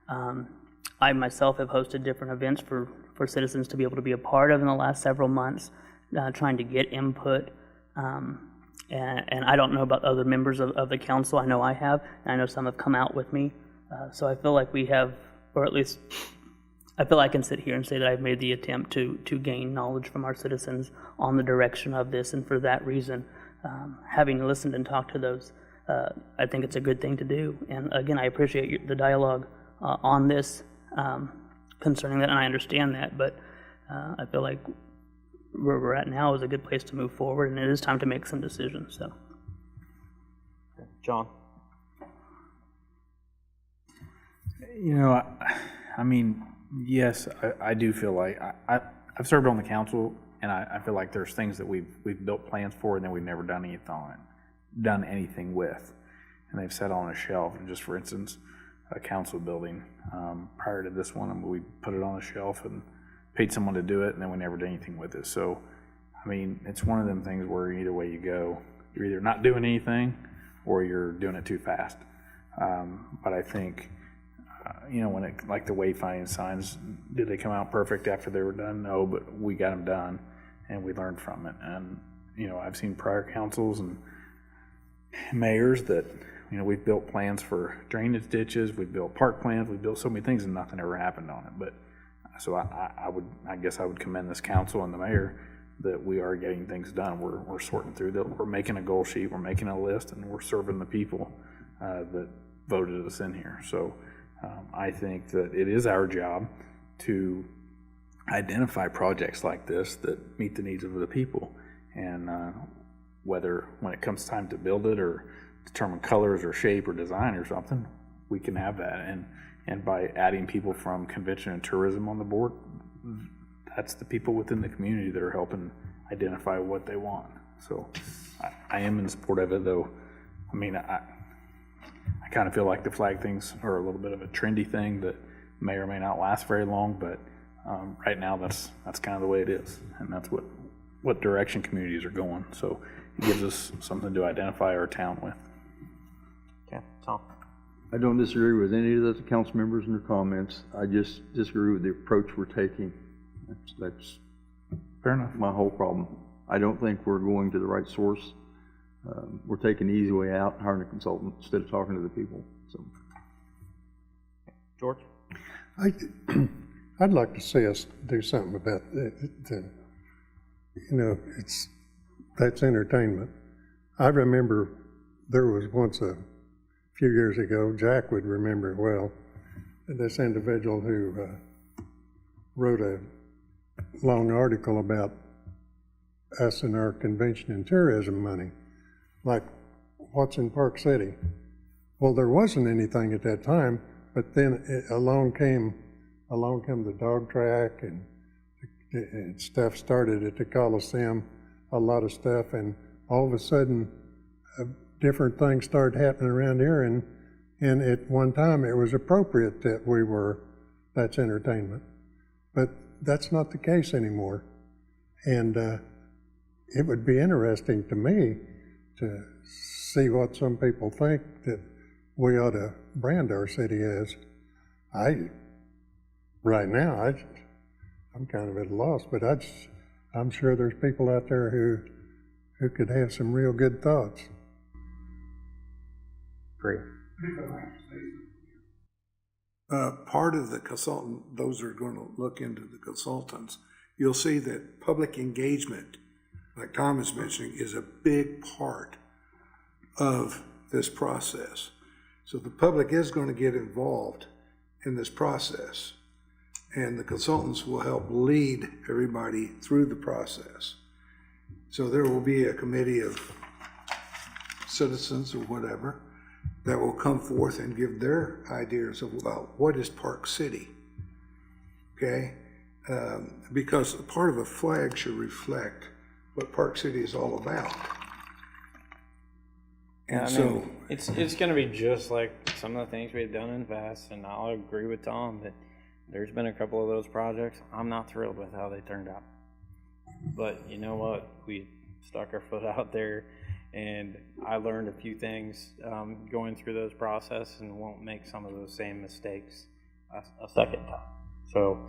I myself have hosted different events for citizens to be able to be a part of in the last several months, trying to get input. And I don't know about other members of the council. I know I have, and I know some have come out with me. So I feel like we have, or at least I feel I can sit here and say that I've made the attempt to gain knowledge from our citizens on the direction of this, and for that reason, having listened and talked to those, I think it's a good thing to do. And again, I appreciate the dialogue on this concerning that, and I understand that, but I feel like where we're at now is a good place to move forward, and it is time to make some decisions. So, John? You know, I mean, yes, I do feel like I've served on the council, and I feel like there's things that we've built plans for, and then we've never done anything with, and they've sat on a shelf. And just for instance, a council building prior to this one, we put it on a shelf and paid someone to do it, and then we never did anything with it. So, I mean, it's one of them things where either way you go, you're either not doing anything or you're doing it too fast. But I think, you know, when it, like the wayfinding signs, did they come out perfect after they were done? No, but we got them done and we learned from it. And, you know, I've seen prior councils and mayors that, you know, we've built plans for drainage ditches, we've built park plans, we've built so many things and nothing ever happened on it. But so I guess I would commend this council and the mayor that we are getting things done. We're sorting through that. We're making a goal sheet, we're making a list, and we're serving the people that voted us in here. So I think that it is our job to identify projects like this that meet the needs of the people. And whether when it comes time to build it or determine colors or shape or design or something, we can have that. And by adding people from convention and tourism on the board, that's the people within the community that are helping identify what they want. So I am in support of it, though. I mean, I kind of feel like the flag things are a little bit of a trendy thing that may or may not last very long, but right now that's kind of the way it is, and that's what direction communities are going. So it gives us something to identify our town with. Okay, Tom? I don't disagree with any of the council members and their comments. I just disagree with the approach we're taking. That's fair enough. My whole problem. I don't think we're going to the right source. We're taking the easy way out, hiring a consultant instead of talking to the people. So, George? I'd like to see us do something about the you know, that's entertainment. I remember there was once a few years ago, Jack would remember it well, this individual who wrote a long article about us and our convention and tourism money, like what's in Park City. Well, there wasn't anything at that time, but then along came the dog track and stuff started at the Coliseum, a lot of stuff, and all of a sudden different things started happening around here, and at one time it was appropriate that that's entertainment. But that's not the case anymore. And it would be interesting to me to see what some people think that we ought to brand our city as. Right now, I'm kind of at a loss, but I'm sure there's people out there who could have some real good thoughts. Great. Part of the consultant, those are going to look into the consultants, you'll see that public engagement, like Tom is mentioning, is a big part of this process. So the public is going to get involved in this process, and the consultants will help lead everybody through the process. So there will be a committee of citizens or whatever that will come forth and give their ideas about what is Park City, okay? Because part of a flag should reflect what Park City is all about. And I so, mean, it's gonna be just like some of the things we've done in the past, and I'll agree with Tom that there's been a couple of those projects. I'm not thrilled with how they turned out. But you know what? We stuck our foot out there, and I learned a few things going through those processes, and won't make some of those same mistakes a second time. So,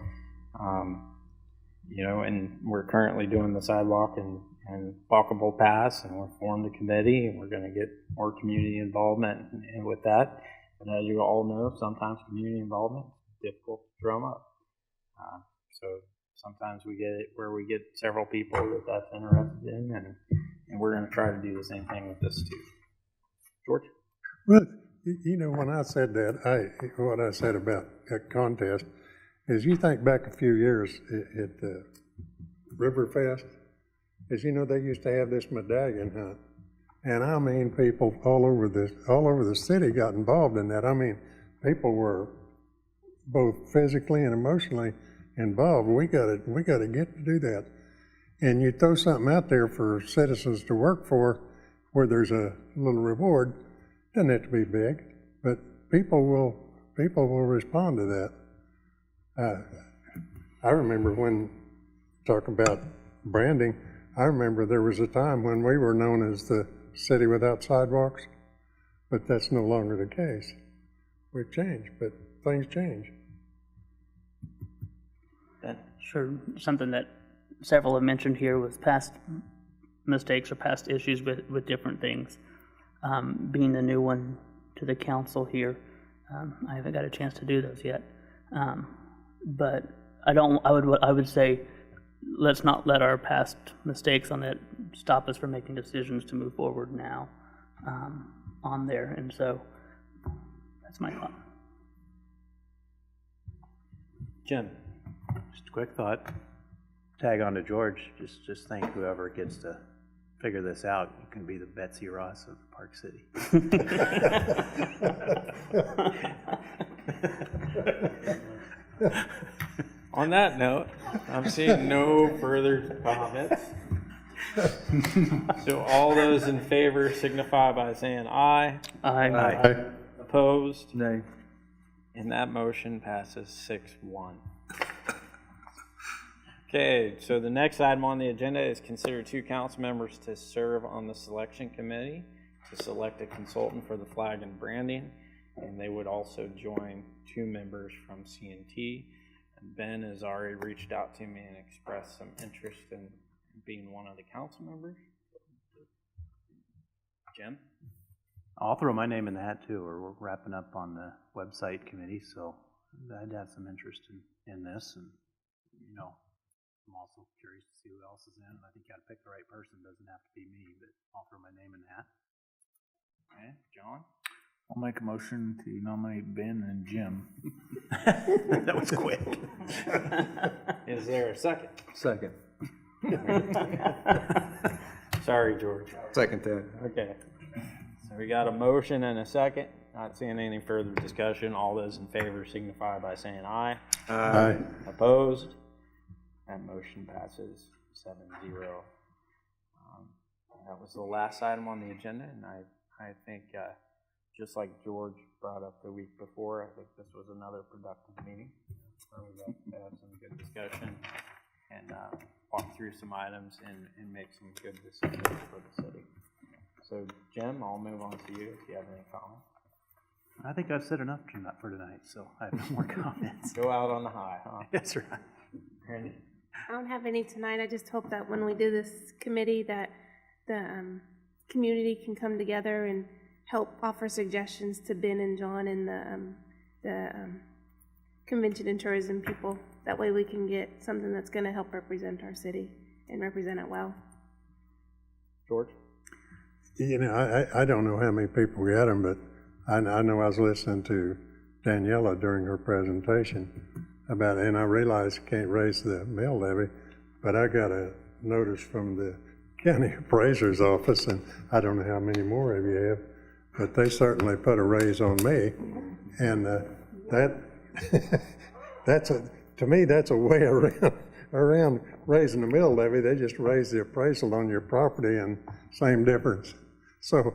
you know, and we're currently doing the sidewalk and walkable paths, and we're formed a committee, and we're going to get more community involvement with that. But as you all know, sometimes community involvement is difficult to drum up. So sometimes we get it where we get several people that's interested in, and we're going to try to do the same thing with this too. George? Well, you know, when I said that, what I said about a contest is, you think back a few years at Riverfest, is, you know, they used to have this medallion hunt, and I mean, people all over the city got involved in that. I mean, people were both physically and emotionally involved. We got to get to do that, and you throw something out there for citizens to work for, where there's a little reward. Doesn't have to be big, but people will respond to that. I remember when talking about branding, I remember there was a time when we were known as the city without sidewalks, but that's no longer the case. We've changed, but things change. Sure, something that several have mentioned here was past mistakes or past issues with different things. Being the new one to the council here, I haven't got a chance to do those yet. But I would say, let's not let our past mistakes on that stop us from making decisions to move forward now on there. And so that's my thought. Jim? Just a quick thought. Tag on to George. Just think whoever gets to figure this out, you can be the Betsy Ross of Park City. On that note, I'm seeing no further comments. So all those in favor signify by saying aye. Aye. Aye. Opposed? Nay. And that motion passes 6-1. Okay, so the next item on the agenda is consider 2 council members to serve on the selection committee to select a consultant for the flag and branding, and they would also join 2 members from CNT. And Ben has already reached out to me and expressed some interest in being one of the council members. Jim? I'll throw my name in the hat too. We're wrapping up on the website committee, so I'd have some interest in this, and you know, I'm also curious to see who else is in. I think you got to pick the right person. It doesn't have to be me, but I'll throw my name in the hat. Okay, John? I'll make a motion to nominate Ben and Jim. That was quick. Is there a second? Second. Sorry, George. Second that. Okay. So we got a motion and a second. Not seeing any further discussion. All those in favor signify by saying aye. Aye. Opposed? That motion passes 7-0. That was the last item on the agenda, and I think just like George brought up the week before, I think this was another productive meeting where we got to have some good discussion and walk through some items and make some good decisions for the city. So, Jim, I'll move on to you if you have any comments. I think I've said enough for tonight, so I have no more comments. Go out on the high, huh? That's right. Randy? I don't have any tonight. I just hope that when we do this committee that the community can come together and help offer suggestions to Ben and John and the convention and tourism people. That way we can get something that's going to help represent our city and represent it well. George? You know, I don't know how many people got them, but I know I was listening to Daniela during her presentation about it, and I realized you can't raise the mill levy, but I got a notice from the county appraiser's office, and I don't know how many more of you have, but they certainly put a raise on me, and to me, that's a way around raising the mill levy. They just raise the appraisal on your property, and same difference. So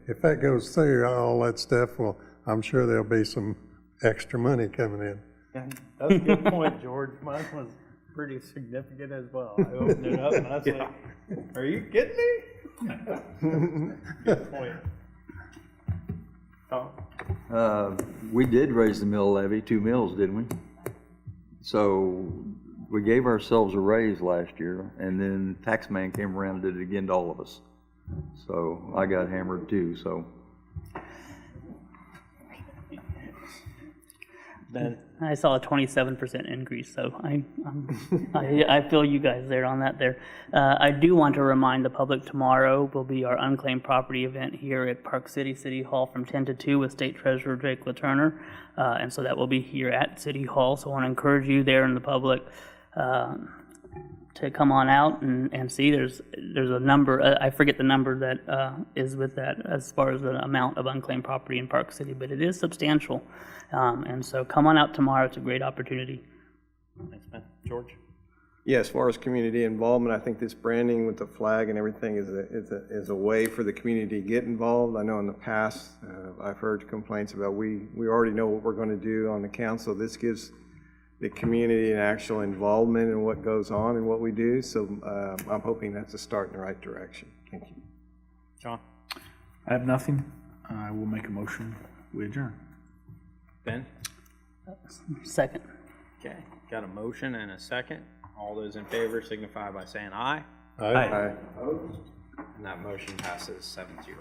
if that goes through, all that stuff, well, I'm sure there'll be some extra money coming in. That's a good point, George. Mine was pretty significant as well. I opened it up and I was like, are you kidding me? Good point. Tom? We did raise the mill levy, 2 mills, didn't we? So we gave ourselves a raise last year, and then Taxman came around and did it again to all of us. So I got hammered too, so. Ben? I saw a 27% increase, so I feel you guys there on that there. I do want to remind the public tomorrow will be our unclaimed property event here at Park City City Hall from 10 to 2 with State Treasurer Drake LaTurner. And so that will be here at City Hall. So I want to encourage you there in the public to come on out and see. There's a number, I forget the number that is with that as far as the amount of unclaimed property in Park City, but it is substantial. And so come on out tomorrow. It's a great opportunity. Thanks, Ben. George? Yeah, as far as community involvement, I think this branding with the flag and everything is a way for the community to get involved. I know in the past, I've heard complaints about we already know what we're going to do on the council. This gives the community an actual involvement in what goes on and what we do. So I'm hoping that's a start in the right direction. Thank you. John? I have nothing. I will make a motion. We adjourn. Ben? Second. Okay, got a motion and a second. All those in favor signify by saying aye. Aye. And that motion passes 7-0.